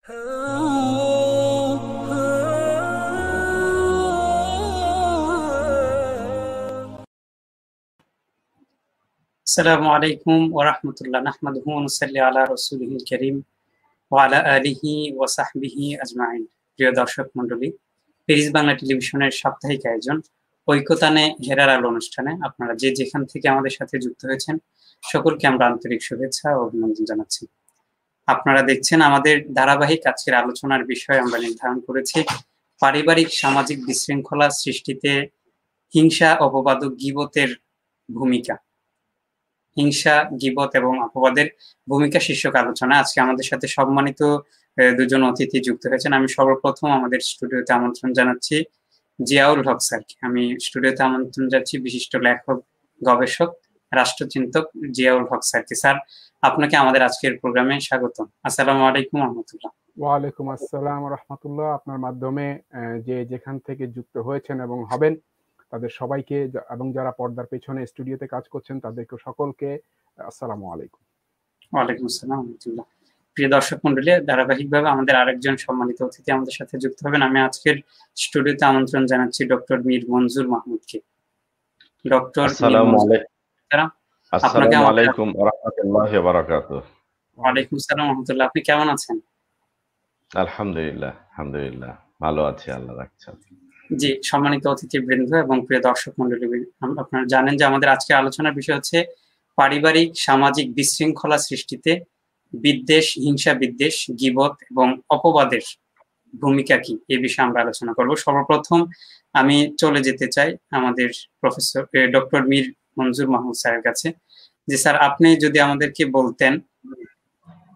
আসসালামু আলাইকুম ওয়া রাহমাতুল্লাহ নাহমাদুহু ওয়া নুসাল্লি আলা রাসূলিহিল কারীম ওয়া আলা আলিহি ওয়া সাহবিহি আজমাইন। প্রিয় দর্শক মণ্ডলী, পেরিস বাংলা টেলিভিশনের সাপ্তাহিক আয়োজন ঐকতানে হেরার আলো অনুষ্ঠানে আপনারা যে যেখান থেকে আমাদের সাথে যুক্ত হয়েছেন সকলকে আমরা আন্তরিক শুভেচ্ছা ও অভিনন্দন জানাচ্ছি। আপনারা দেখছেন আমাদের ধারাবাহিক আজকের আলোচনার বিষয় আমরা নির্ধারণ করেছি পারিবারিক সামাজিক বিশৃঙ্খলা সৃষ্টিতে হিংসা, অপবাদ ও গীবতের ভূমিকা। হিংসা, গীবত এবং অপবাদের ভূমিকা শীর্ষক আলোচনা। আজকে আমাদের সাথে সম্মানিত দুজন অতিথি যুক্ত হয়েছেন। আমি সর্বপ্রথম আমাদের স্টুডিওতে আমন্ত্রণ জানাচ্ছি জিয়াউল হক স্যারকে। আমি স্টুডিওতে আমন্ত্রণ জানাচ্ছি বিশিষ্ট লেখক, গবেষক, রাষ্ট্রচিন্তক জিয়াউল হক স্যারকে। স্যার, আপনাকে আমাদের আজকের প্রোগ্রামে স্বাগত। আসসালামু আলাইকুম রহমতুল্লাহ। ওয়ালাইকুম আসসালাম রহমতুল্লাহ। আপনার মাধ্যমে যে যেখান থেকে যুক্ত হয়েছেন এবং হবেন তাদের সবাইকে এবং যারা পর্দার পেছনে স্টুডিওতে কাজ করছেন তাদেরকে সকলকে আসসালামু আলাইকুম। ওয়ালাইকুম আসসালাম রহমতুল্লাহ। প্রিয় দর্শক মন্ডলী, ধারাবাহিকভাবে আমাদের আরেকজন সম্মানিত অতিথি আমাদের সাথে যুক্ত হবেন। আমি আজকের স্টুডিওতে আমন্ত্রণ জানাচ্ছি ডক্টর মীর মনজুর মাহমুদকে। ডক্টর আসসালামু আলাইকুম ওয়া রাহমাতুল্লাহি ওয়া বারাকাতুহু। ওয়ালাইকুম আসসালাম রহমতুল্লাহ। আপনি কেমন আছেন? আলহামদুলিল্লাহ ভালো আছি, আল্লাহ রাখছেন। জি, সম্মানিত অতিথিবৃন্দ এবং প্রিয় দর্শক মন্ডলী, আপনারা জানেন যে আমাদের আজকের আলোচনার বিষয় হচ্ছে পারিবারিক সামাজিক বিশৃঙ্খলা সৃষ্টিতে বিদ্বেষ, হিংসা বিদ্বেষ, গীবত এবং অপবাদের ভূমিকা কি, এই বিষয়ে আমরা আলোচনা করব। সর্বপ্রথম আমি চলে যেতে চাই আমাদের প্রফেসর ডক্টর মীর মনজুর মাহমুদ স্যারের কাছে। যে স্যার, আপনি যদি আমাদেরকে বলতেন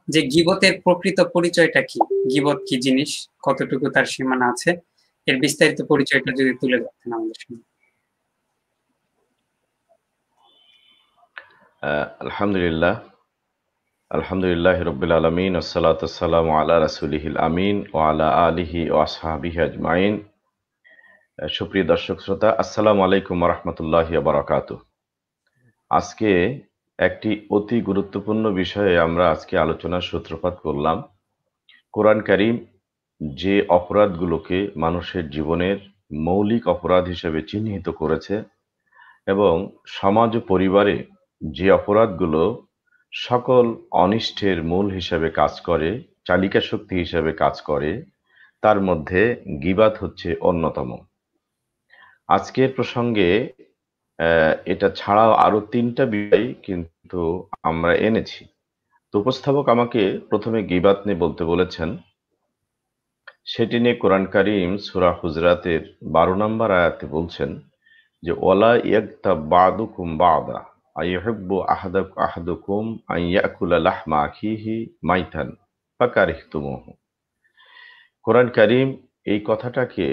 যে গীবতের প্রকৃত পরিচয়টা কি, গীবত কি জিনিস, কতটুকু তার সীমানা আছে, এর বিস্তারিত পরিচয়টা যদি তুলে ধরতেন আমাদের সামনে। আলহামদুলিল্লাহ রাব্বিল আলামিন ওয়াসসালাতু ওয়াসসালামু আলা রাসূলিহিল আমিন ওয়া আলা আলিহি ওয়া আসহাবিহি আজমাইন। সুপ্রিয় দর্শক শ্রোতা, আসসালামু আলাইকুম ওয়া রাহমাতুল্লাহি ওয়া বারাকাতুহু। আজকে একটি অতি গুরুত্বপূর্ণ বিষয়ে আমরা আজকে আলোচনার সূত্রপাত করলাম। কোরআন কারীম যে অপরাধগুলোকে মানুষের জীবনের মৌলিক অপরাধ হিসেবে চিহ্নিত করেছে এবং সমাজ ও পরিবারে যে অপরাধগুলো সকল অনিষ্টের মূল হিসেবে কাজ করে, চালিকা শক্তি হিসেবে কাজ করে, তার মধ্যে গীবাত হচ্ছে অন্যতম। আজকের প্রসঙ্গে এটা ছাড়াও আরো ৩টা বিষয় কিন্তু আমরা এনেছি। তো উপস্থাপক আমাকে প্রথমে গীবাত নিয়ে বলতে বলেছেন। সেটি নিয়ে কোরআন কারীম সূরা হুজরাতের ১২ নম্বর আয়াতে বলছেন যে ওয়ালা ইয়াগতাব বা'দুকুম বা'দা আইয়ুহিব্বু আহাদুকুম আন ইয়াকুলা লাহমা আখিহি মাইতান ফাকারিহতুমুহু। কোরআন কারীম এই কথাটাকে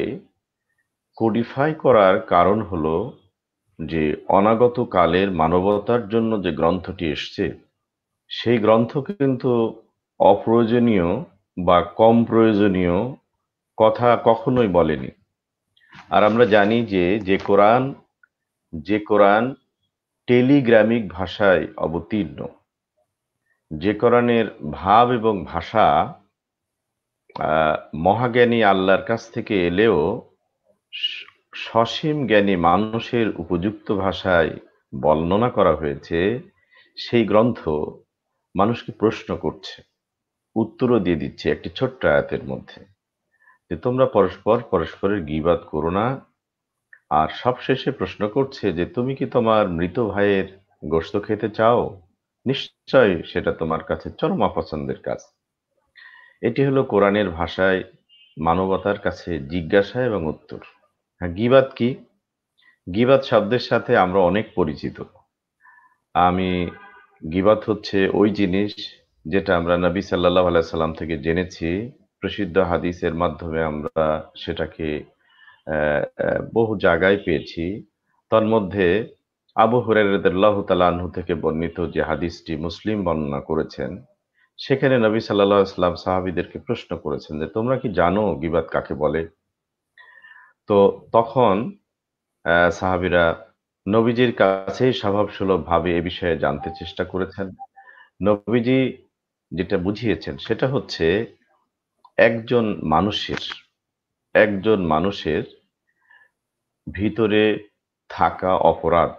কোডিফাই করার কারণ হলো যে অনাগত কালের মানবতার জন্য যে গ্রন্থটি এসছে সেই গ্রন্থ কিন্তু অপ্রয়োজনীয় বা কম প্রয়োজনীয় কথা কখনোই বলেনি। আর আমরা জানি যে কোরআন টেলিগ্রামিক ভাষায় অবতীর্ণ, যে কোরআনের ভাব এবং ভাষা মহাজ্ঞানী আল্লাহর কাছ থেকে এলেও সসীম জ্ঞানী মানুষের উপযুক্ত ভাষায় বর্ণনা করা হয়েছে, সেই গ্রন্থ মানুষকে প্রশ্ন করছে, উত্তরও দিয়ে দিচ্ছে একটি ছোট্ট আয়াতের মধ্যে যে তোমরা পরস্পরের গীবাত করো না। আর সবশেষে প্রশ্ন করছে যে তুমি কি তোমার মৃত ভাইয়ের গোশত খেতে চাও? নিশ্চয় সেটা তোমার কাছে চরম অপছন্দের কাজ। এটি হলো কোরআনের ভাষায় মানবতার কাছে জিজ্ঞাসা এবং উত্তর। হ্যাঁ, গীবাত কি? গীবাত শব্দের সাথে আমরা অনেক পরিচিত। গীবাত হচ্ছে ওই জিনিস যেটা আমরা নবী সাল্লাল্লাহু আলাইহি সাল্লাম থেকে জেনেছি। প্রসিদ্ধ হাদিসের মাধ্যমে আমরা সেটাকে বহু জায়গায় পেয়েছি। তন্মধ্যে আবু হুরায়রা রাদিয়াল্লাহু তাআলা আনহু থেকে বর্ণিত যে হাদিসটি মুসলিম বর্ণনা করেছেন, সেখানে নবী সাল্লাল্লাহু আলাইহি সাল্লাম সাহাবীদেরকে প্রশ্ন করেছেন যে তোমরা কি জানো গীবাত কাকে বলে? তো তখন সাহাবীরা নবীজির কাছেই স্বভাবসুলভভাবে এ বিষয়ে জানতে চেষ্টা করেছেন। নবীজি যেটা বুঝিয়েছেন সেটা হচ্ছে একজন মানুষের ভিতরে থাকা অপরাধ,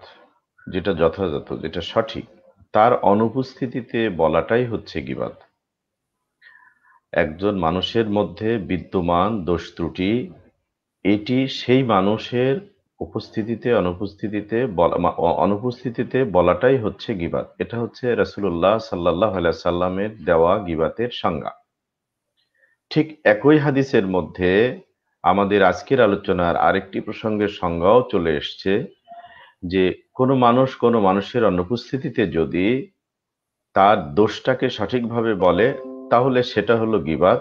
যেটা যথাযথ, যেটা সঠিক, তার অনুপস্থিতিতে বলাটাই হচ্ছে গীবাত। একজন মানুষের মধ্যে বিদ্যমান দোষ ত্রুটি, এটি সেই মানুষের অনুপস্থিতিতে বলাটাই হচ্ছে গীবাত। এটা হচ্ছে রাসূলুল্লাহ সাল্লাল্লাহু আলাইহি সাল্লামের দেওয়া গীবাতের সংজ্ঞা। ঠিক একই হাদিসের মধ্যে আমাদের আজকের আলোচনার আরেকটি প্রসঙ্গের সংজ্ঞাও চলে এসছে, যে কোনো মানুষের অনুপস্থিতিতে যদি তার দোষটাকে সঠিকভাবে বলে তাহলে সেটা হলো গীবাত,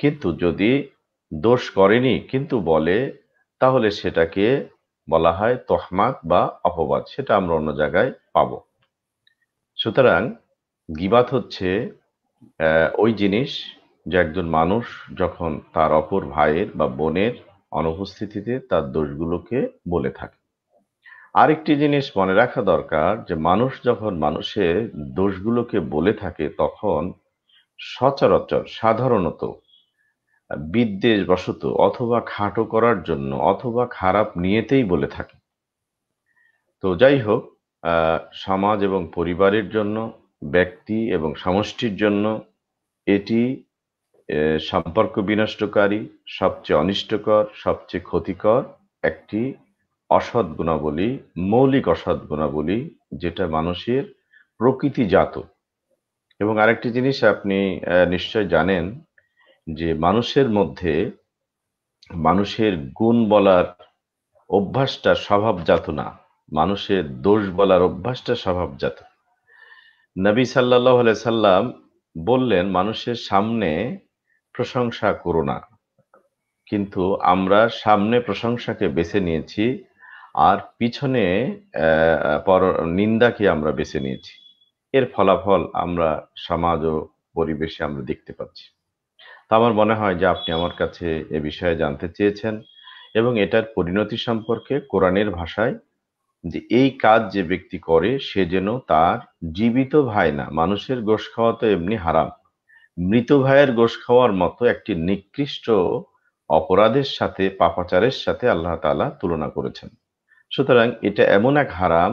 কিন্তু যদি দোষ করেনি কিন্তু বলে তাহলে সেটাকে বলা হয় তহমাত বা অপবাদ। সেটা আমরা অন্য জায়গায় পাবো। সুতরাং গীবাত হচ্ছে ওই জিনিস যে একজন মানুষ যখন তার অপর ভাইয়ের বা বোনের অনুপস্থিতিতে তার দোষগুলোকে বলে থাকে। আরেকটি জিনিস মনে রাখা দরকার, যে মানুষ যখন মানুষের দোষগুলোকে বলে থাকে তখন সচরাচর সাধারণত বিদ্বেষবশত অথবা খাটো করার জন্য অথবা খারাপ নিয়েতেই বলে থাকে। তো যাই হোক, সমাজ এবং পরিবারের জন্য, ব্যক্তি এবং সমষ্টির জন্য এটি সম্পর্ক বিনষ্টকারী, সবচেয়ে অনিষ্টকর, সবচেয়ে ক্ষতিকর একটি অসৎ গুণাবলী, মৌলিক অসৎ গুণাবলী, যেটা মানুষের প্রকৃতিজাত। এবং আরেকটি জিনিস আপনি নিশ্চয় জানেন, যে মানুষের মধ্যে মানুষের গুণ বলার অভ্যাসটা স্বভাবজাত না, মানুষের দোষ বলার অভ্যাসটা স্বভাবজাত। নবী সাল্লাল্লাহু আলাইহি সাল্লাম বললেন, মানুষের সামনে প্রশংসা করো না, কিন্তু আমরা সামনে প্রশংসাকে বেছে নিয়েছি আর পিছনে নিন্দাকে আমরা বেছে নিয়েছি। এর ফলাফল আমরা সমাজ ও পরিবেশে আমরা দেখতে পাচ্ছি। তো আমার মনে হয় যে আপনি আমার কাছে এ বিষয়ে জানতে চেয়েছেন, এবং এটার পরিণতি সম্পর্কে কোরআনের ভাষায়, যে এই কাজ যে ব্যক্তি করে সে যেন তার জীবিত ভাই না, মানুষের গোশ খাওয়া তো এমনি হারাম, মৃত ভাইয়ের গোশ খাওয়ার মতো একটি নিকৃষ্ট অপরাধের সাথে, পাপাচারের সাথে আল্লাহ তাআলা তুলনা করেছেন। সুতরাং এটা এমন এক হারাম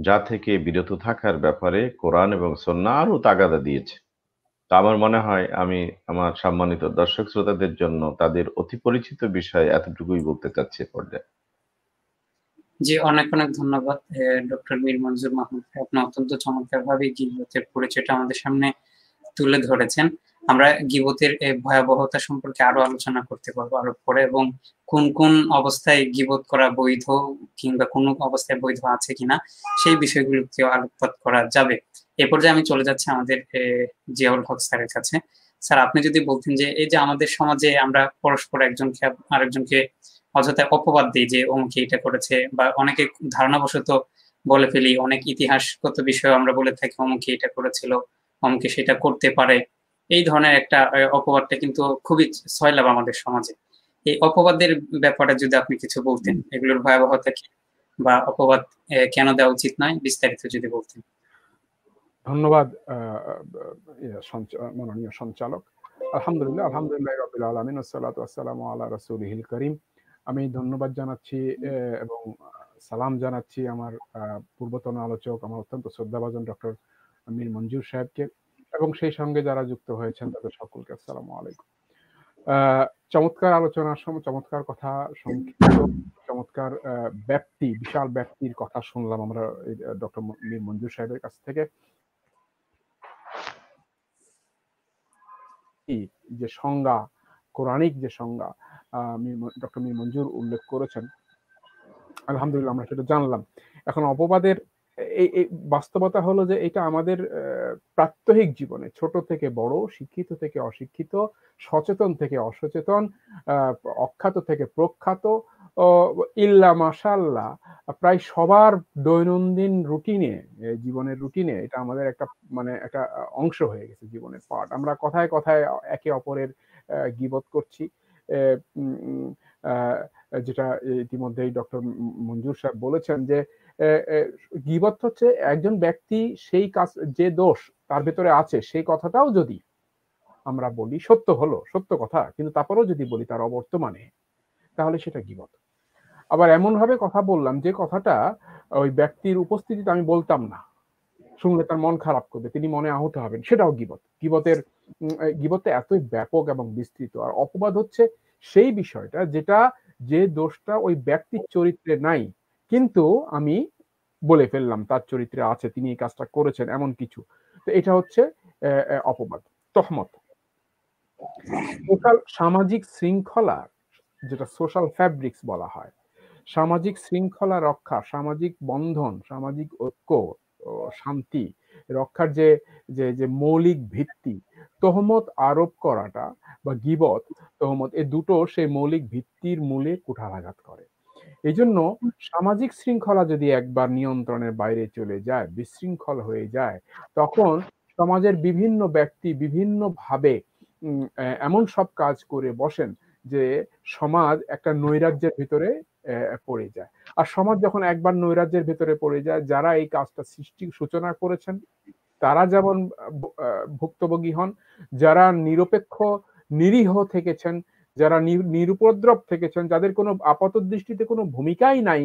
যা থেকে বিরত থাকার ব্যাপারে কোরআন এবং সুন্নাহ আরো তাগাদা দিয়েছে। তো আমার মনে হয় আমি আমার সম্মানিত দর্শক শ্রোতাদের জন্য তাদের অতি পরিচিত বিষয়ে এতটুকুই বলতে চাচ্ছি এ পর্যায়ে। জি, অনেক অনেক ধন্যবাদ ডক্টর মীর মঞ্জুর মাহমুদ। আপনি অত্যন্ত চমৎকারভাবে গীবতের পরিচয়টা আমাদের সামনে তুলে ধরেছেন। আমরা গীবতের ভয়াবহতা সম্পর্কে আরো আলোচনা করতে পারবো আরো পরে, এবং কোন কোন অবস্থায় গীবত করা বৈধ কিংবা কোন অবস্থায় বৈধ আছে কিনা সেই বিষয়গুলোকে আলোকপাত করা যাবে। এ পর্যায়ে আমি চলে যাচ্ছি আমাদের জিয়াউল হক স্যারের কাছে। স্যার, আপনি যদি বলতেন যে এই যে আমাদের সমাজে আমরা পরস্পর একজনকে আরেকজনকে অযথায় অপবাদ দিই যে অমুকে এটা করেছে, বা অনেকে ধারণাবশত বলে ফেলি, অনেক ইতিহাসগত বিষয় আমরা বলে থাকি অমুকে এটা করেছিল, অমুকে সেটা করতে পারে। এই ধরনের একটা অপবাদটা কিন্তু খুবই ছয়লাভ আমাদের সমাজে। এই অপবাদের ব্যাপারে যদি আপনি কিছু বলতেন, এগুলোর ভয়াবহতা কি বা অপবাদ কেন দেওয়া উচিত নয়, বিস্তারিত যদি বলতেন। ধন্যবাদ মাননীয় সঞ্চালক। আলহামদুলিল্লাহ রাব্বিল আলামিন ওয়াসসালাতু ওয়াসসালামু আলা রাসূলিহিল কারীম। আমি ধন্যবাদ জানাচ্ছি এবং সালাম জানাচ্ছি আমার পূর্বতন আলোচক, আমার অত্যন্ত শ্রদ্ধাভাজন ডক্টর মীর মঞ্জুর সাহেবকে, এবং সেই সঙ্গে যারা যুক্ত হয়েছেন তাদের সকলকে আসসালামু আলাইকুম। চমৎকার আলোচনার সময় চমৎকার কথা, সংক্ষিপ্ত চমৎকার ব্যাপ্তি, বিশাল ব্যাপ্তির কথা শুনলাম আমরা ডক্টর মীর মঞ্জুর সাহেবের কাছ থেকে। যে সংজ্ঞা, কোরআনিক যে সংজ্ঞা ডক্টর মীর মঞ্জুর উল্লেখ করেছেন, আলহামদুলিল্লাহ আমরা সেটা জানলাম। এখন অপবাদের এই বাস্তবতা হলো যে এটা আমাদের প্রাত্যহিক জীবনে, ছোট থেকে বড়, শিক্ষিত থেকে অশিক্ষিত, সচেতন থেকে অসচেতন, অখ্যাত থেকে প্রখ্যাত, ইল্লা মাশাআল্লাহ প্রায় সবার দৈনন্দিন রুটিনে, জীবনের রুটিনে এটা আমাদের একটা একটা অংশ হয়ে গেছে, জীবনের পার্ট। আমরা কথায় কথায় একে অপরের গীবত করছি, যেটা ইতিমধ্যেই ডক্টর মঞ্জুর সাহেব বলেছেন যে গীবত হচ্ছে একজন ব্যক্তি সেই কাজ, যে দোষ তার ভেতরে আছে সেই কথাটাও যদি আমরা বলি সত্য হলো, সত্য কথা, কিন্তু তারপরেও যদি বলি তার অবর্তমানে, তাহলে সেটা গীবত। আবার এমন ভাবে কথা বললাম যে কথাটা ওই ব্যক্তির উপস্থিতিতে আমি বলতাম না, শুনলে তার মন খারাপ করবে, তিনি মনে আহত হবেন, সেটাও গীবত। গীবতে এতই ব্যাপক এবং বিস্তৃত। আর অপবাদ হচ্ছে সেই বিষয়টা যেটা, যে দোষটা ওই ব্যক্তির চরিত্রে নাই, কিন্তু আমি বলে ফেললাম তার চরিত্রে আছে, তিনি এই কাজটা করেছেন, এমন কিছু। তো এটা হচ্ছে অপবাদ, তহমত। সামাজিক শৃঙ্খলা, যেটা সোশ্যাল ফ্যাব্রিক্স বলা হয়, সামাজিক শৃঙ্খলা রক্ষা, সামাজিক বন্ধন, সামাজিক ঐক্য, শান্তি রক্ষার যে যে যে মৌলিক ভিত্তি, তহমত আরোপ করাটা বা গীবত, তহমত, এই দুটো সেই মৌলিক ভিত্তির মূলে কুঠারাঘাত করে। এই জন্য সামাজিক শৃঙ্খলা যদি একবার নিয়ন্ত্রণের বাইরে চলে যায়, বিশৃঙ্খল হয়ে যায়, তখন সমাজের বিভিন্ন ব্যক্তি বিভিন্ন ভাবে এমন সব কাজ করে বসেন যে সমাজ একটা নৈরাজ্যের ভিতরে পড়ে যায়। আর সমাজ যখন একবার নৈরাজ্যের ভিতরে পড়ে যায়, যারা এই কাজটা সূচনা করেছেন তারা যেমন ভুক্তভোগী হন, যারা নিরপেক্ষ নিরীহ থেকেছেন, যারা নিরুপদ্রব থেকেছেন, যাদের কোনো আপাত দৃষ্টিতে কোনো ভূমিকাই নাই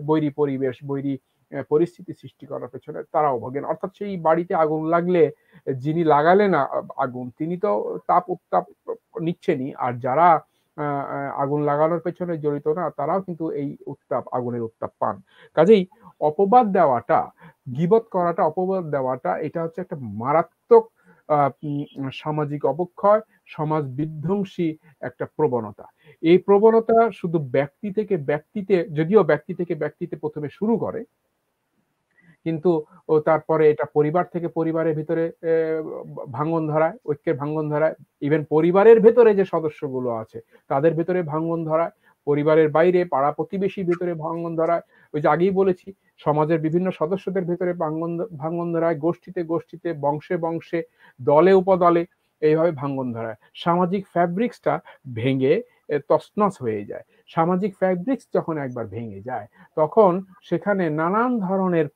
বৈরী পরিবেশ, বৈরী পরিস্থিতি সৃষ্টি করার পেছনে, তারাও ভোগেন। অর্থাৎ সেই বাড়িতে আগুন লাগলে যিনি লাগালেন আগুন, তিনি তো তাপ উত্তাপ নিচ্ছেনই, আর যারা আগুন লাগানোর পেছনে জড়িত না, তারাও কিন্তু এই আগুনের উত্তাপ পান। কাজেই অপবাদ দেওয়াটা, গীবত করাটা, অপবাদ দেওয়াটা, এটা হচ্ছে একটা মারাত্মক সামাজিক অবক্ষয়, সমাজ বিধ্বংসী একটা প্রবণতা। এই প্রবণতা শুধু ব্যক্তি থেকে ব্যক্তিতে, যদিও ব্যক্তি থেকে ব্যক্তিতে প্রথমে শুরু করে, কিন্তু তারপরে এটা পরিবার থেকে পরিবারের ভিতরে ভাঙ্গন ধরায়, ঐক্যের ভাঙ্গন ধরায়, ইভেন পরিবারের ভেতরে যে সদস্যগুলো আছে তাদের ভেতরে ভাঙ্গন ধরায়, পরিবারের বাইরে পাড়া প্রতিবেশীর ভেতরে ভাঙ্গন ধরায়, ওই যে আগেই বলেছি সমাজের বিভিন্ন সদস্যদের ভেতরে ভাঙ্গন ধরায়, গোষ্ঠীতে গোষ্ঠীতে, বংশে বংশে, দলে উপদলে, এইভাবে ভাঙ্গন ধরায়। সামাজিক ফ্যাব্রিক্সটা ভেঙে তছনছ হয়ে যায়। সামাজিক ফ্যাব্রিক্স যখন একবার ভেঙে যায়, তখন সেখানে নানান ধরনের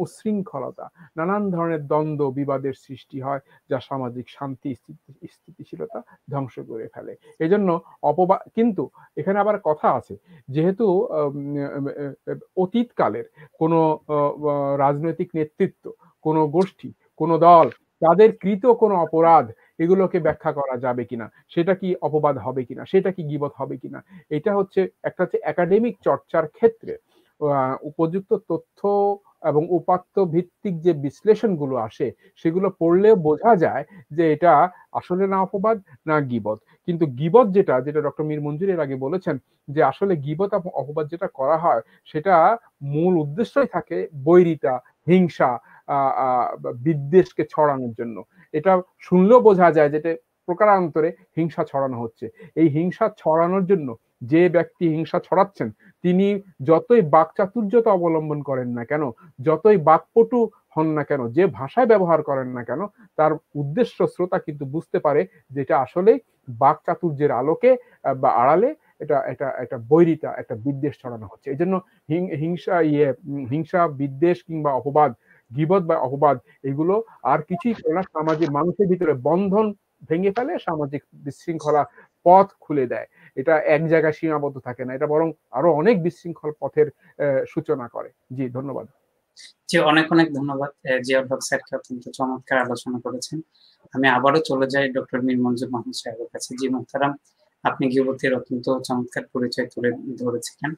উচ্ছৃঙ্খলতা, নানান ধরনের দ্বন্দ্ব বিবাদের সৃষ্টি হয়, যা সামাজিক শান্তি স্থিতিশীলতা ধ্বংস করে ফেলে। এজন্য অপবাদ, কিন্তু এখানে আবার কথা আছে, যেহেতু অতীতকালের কোনো রাজনৈতিক নেতৃত্ব, কোনো গোষ্ঠী, কোনো দল, তাদের কৃত কোনো অপরাধ, এগুলোকে ব্যাখ্যা করা যাবে কিনা, সেটা কি অপবাদ হবে কিনা, সেটা কি গীবত হবে কিনা, এটা হচ্ছে একটা হচ্ছে একাডেমিক চর্চার ক্ষেত্রে উপযুক্ত তথ্য এবং উপাত্ত ভিত্তিক যে বিশ্লেষণগুলো আসে, সেগুলো পড়লেও বোঝা যায় যে এটা আসলে না অপবাদ না গীবত। কিন্তু গীবত যেটা ডক্টর মীর মঞ্জুর এর আগে বলেছেন, যে আসলে গীবত এবং অপবাদ যেটা করা হয়, সেটা মূল উদ্দেশ্যই থাকে বৈরিতা, হিংসা, বিদ্বেষকে ছড়ানোর জন্য। এটা শুনলেও বোঝা যায় যেটা প্রকারান্তরে হিংসা ছড়ানো হচ্ছে। এই হিংসা ছড়ানোর জন্য যে ব্যক্তি হিংসা ছড়াচ্ছেন, তিনি যতই বাকচাতুর্যতা অবলম্বন করেন না কেন, যতই বাকপটু হন না কেন, যে ভাষায় ব্যবহার করেন না কেন, তার উদ্দেশ্য শ্রোতা কিন্তু বুঝতে পারে যে এটা আসলে বাকচাতুর্যের আলোকে বা আড়ালে এটা এটা একটা বৈরিতা, একটা বিদ্বেষ ছড়ানো হচ্ছে। এই জন্য হিংসা, বিদ্বেষ কিংবা অপবাদ, গীবত বা অপবাদ, এগুলো আর কিছুই করে না, সমাজের মানুষের ভিতরে বন্ধন ভেঙে ফেলে, সামাজিক বিশৃঙ্খলা পথ খুলে দেয়। এটা এক জায়গায় সীমাবদ্ধ থাকে না, এটা বরং আরো অনেক বিশৃঙ্খল পথের সূচনা করে। জি, ধন্যবাদ। জি, অনেক অনেক ধন্যবাদ জিয়াউল হক স্যারকে, অত্যন্ত চমৎকার আলোচনা করেছেন। আমি আবারও চলে যাই ডক্টর মীর মঞ্জুর মাহমুদ সাহেবের কাছে। জি মুহতারাম, আপনি গীবতের অত্যন্ত চমৎকার পরিচয় তুলে ধরেছিলেন।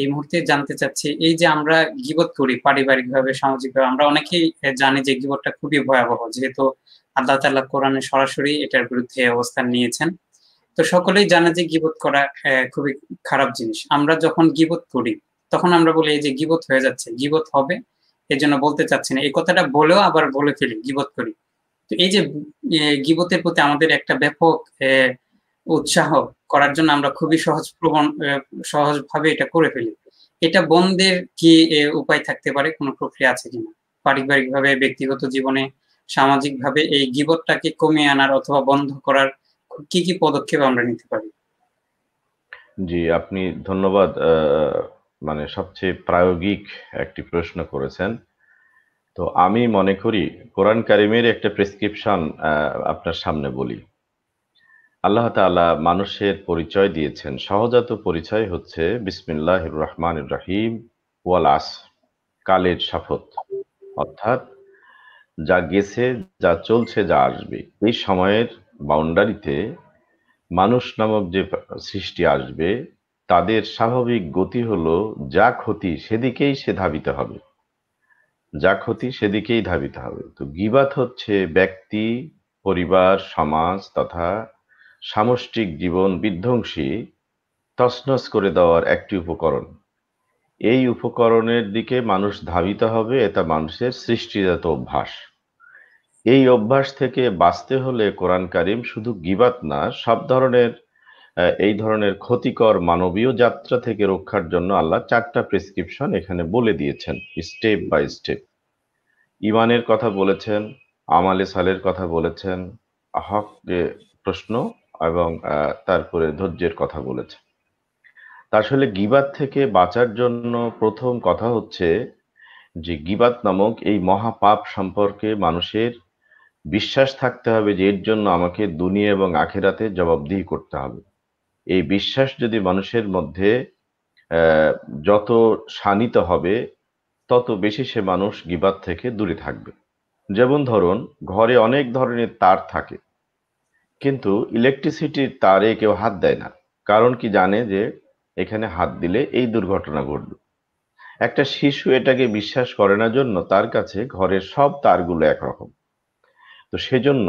এই মুহূর্তে জানতে চাচ্ছি, এই যে আমরা গীবত করি পারিবারিকভাবে, সামাজিকভাবে, আমরা অনেকেই জানি যে গীবতটা খুবই ভয়াবহ, যেহেতু আল্লাহ তাআলা কোরআনে সরাসরি এটার বিরুদ্ধে অবস্থান নিয়েছেন। তো সকলেই জানে যে গীবত করা খুবই খারাপ জিনিস। আমরা যখন গীবত করি তখন আমরা বলি এই যে গীবত হয়ে যাচ্ছে, গীবত হবে, এই জন্য বলতে চাচ্ছি না, এই কথাটা বলেও আবার বলে ফেলি, গীবত করি। তো এই যে গীবতের প্রতি আমাদের একটা ব্যাপক উৎসাহ করার জন্য আমরা খুবই সহজভাবে এটা করে ফেলি। এটা বন্ধের কি উপায় থাকতে পারে, কোনো প্রক্রিয়া আছে কিনা, পারিবারিকভাবে, ব্যক্তিগত জীবনে, সামাজিকভাবে এই গীবতটাকে কমিয়ে আনার অথবা বন্ধ করার কি কি পদক্ষেপ আমরা নিতে পারি? জি, আপনি ধন্যবাদ। মানে সবচেয়ে প্রায়োগিক একটি প্রশ্ন করেছেন। তো আমি মনে করি কোরআন কারিমের একটা প্রেসক্রিপশন আপনার সামনে বলি। আল্লাহ তাআলা মানুষের পরিচয় দিয়েছেন, সহজাত পরিচয় হচ্ছে বিসমিল্লাহির রহমানির রহিম ওয়াল আসর, কালের শপথ। অর্থাৎ যা গেছে, যা চলছে, যা আসবে, এই সময়ের বাউন্ডারিতে মানুষ নামক যে সৃষ্টি আসবে তাদের স্বাভাবিক গতি হলো যা ক্ষতি সেদিকেই সে ধাবিত হবে, যা ক্ষতি সেদিকেই ধাবিত হবে। তো গীবাত হচ্ছে ব্যক্তি, পরিবার, সমাজ তথা সামষ্টিক জীবন বিধ্বংসী, তছনছ করে দেওয়ার একটি উপকরণ। এই উপকরণের দিকে মানুষ ধাবিত হবে, এটা মানুষের সৃষ্টিজাত অভ্যাস। এই অভ্যাস থেকে বাঁচতে হলে কোরআন কারিম শুধু গীবাত না, সব ধরনের এই ধরনের ক্ষতিকর মানবীয় যাত্রা থেকে রক্ষার জন্য আল্লাহ 4টা প্রেসক্রিপশন এখানে বলে দিয়েছেন, স্টেপ বাই স্টেপ। ইমানের কথা বলেছেন, আমালে সালের কথা বলেছেন, হক প্রশ্ন এবং তারপরে ধৈর্যের কথা বলেছেন। তা আসলে গীবাত থেকে বাঁচার জন্য প্রথম কথা হচ্ছে যে গীবাত নামক এই মহাপাপ সম্পর্কে মানুষের বিশ্বাস থাকতে হবে যে এর জন্য আমাকে দুনিয়া এবং আখিরাতে জবাবদিহি করতে হবে। এই বিশ্বাস যদি মানুষের মধ্যে যত শানিত হবে তত বেশি সে মানুষ গীবাত থেকে দূরে থাকবে। যেমন ধরুন, ঘরে অনেক ধরনের তার থাকে, কিন্তু ইলেকট্রিসিটির তারে কেউ হাত দেয় না, কারণ কি জানে যে এখানে হাত দিলে এই দুর্ঘটনা ঘটবে। একটা শিশু এটাকে বিশ্বাস করে না জন্য তার কাছে ঘরের সব তারগুলো একরকম। তো সেজন্য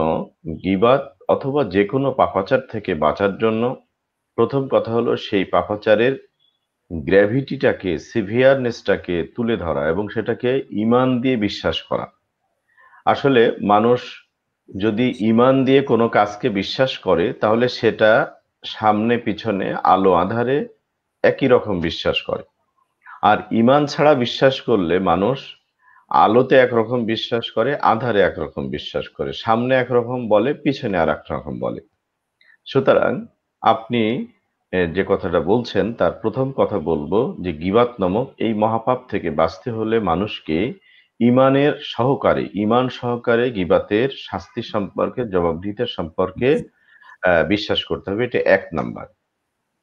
গীবাত অথবা যে কোনো পাপাচার থেকে বাঁচার জন্য প্রথম কথা হলো সেই পাপাচারের গ্র্যাভিটিটাকে, সিভিয়ারনেসটাকে তুলে ধরা এবং সেটাকে ঈমান দিয়ে বিশ্বাস করা। আসলে মানুষ যদি ঈমান দিয়ে কোনো কাজকে বিশ্বাস করে তাহলে সেটা সামনে পিছনে আলো আঁধারে একই রকম বিশ্বাস করে। আর ঈমান ছাড়া বিশ্বাস করলে মানুষ আলোতে একরকম বিশ্বাস করে, আঁধারে একরকম বিশ্বাস করে, সামনে একরকম বলে, পিছনে আর একরকম বলে। সুতরাং আপনি যে কথাটা বলছেন তার প্রথম কথা বলবো যে গীবাত নামক এই মহাপাপ থেকে বাঁচতে হলে মানুষকে ঈমান সহকারে গীবাতের শাস্তি সম্পর্কে, জবাবদিহিতা সম্পর্কে বিশ্বাস করতে হবে। এটা 1 নাম্বার।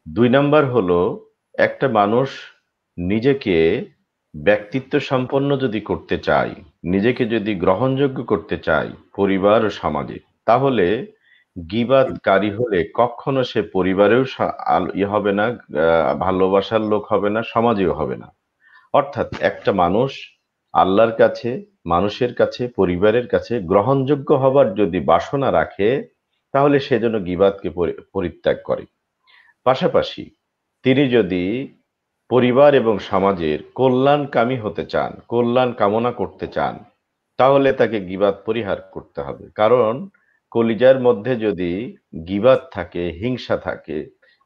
2 নাম্বার হলো একটা মানুষ নিজেকে ব্যক্তিত্ব সম্পন্ন যদি করতে চায়, নিজেকে যদি গ্রহণযোগ্য করতে চায় পরিবার ও সমাজে, তাহলে গীবাতকারী হলে কখনো সে পরিবারেও হবে না, ভালোবাসার লোক হবে না, সমাজেও হবে না। অর্থাৎ একটা মানুষ আল্লাহর কাছে, মানুষের কাছে, পরিবারের কাছে গ্রহণযোগ্য হবার যদি বাসনা রাখে তাহলে সে যেন গীবাতকে পরিত্যাগ করে। পাশাপাশি তিনি যদি পরিবার এবং সমাজের কল্যাণকামী হতে চান, কল্যাণ কামনা করতে চান, তাহলে তাকে গীবাত পরিহার করতে হবে। কারণ কলিজার মধ্যে যদি গীবাত থাকে, হিংসা থাকে,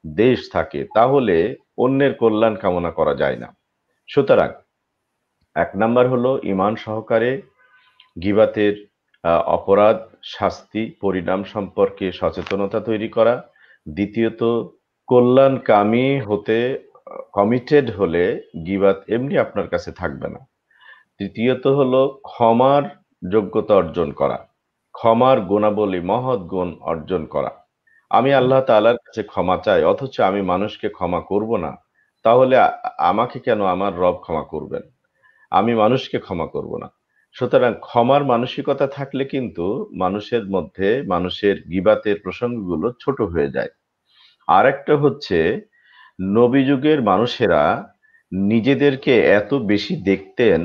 দ্বেষ থাকে, তাহলে অন্যের কল্যাণ কামনা করা যায় না। সুতরাং 1 নাম্বার হলো ঈমান সহকারে গীবাতের অপরাধ, শাস্তি, পরিণাম সম্পর্কে সচেতনতা তৈরি করা। দ্বিতীয়ত, কল্যাণকামী হতে কমিটেড হলে গীবাত এমনি আপনার কাছে থাকবে না। তৃতীয়ত হলো ক্ষমার যোগ্যতা অর্জন করা, ক্ষমার গুণাবলী, মহৎ গুণ অর্জন করা। আমি আল্লাহ তাআলার কাছে ক্ষমা চাই অথচ আমি মানুষকে ক্ষমা করব না, তাহলে আমাকে কেন আমার রব ক্ষমা করবেন? আমি মানুষকে ক্ষমা করব না। সুতরাং ক্ষমার মানসিকতা থাকলে কিন্তু মানুষের মধ্যে, মানুষের গীবাতের প্রসঙ্গগুলো ছোট হয়ে যায়। আরেকটা হচ্ছে, নবী যুগের মানুষেরা নিজেদেরকে এত বেশি দেখতেন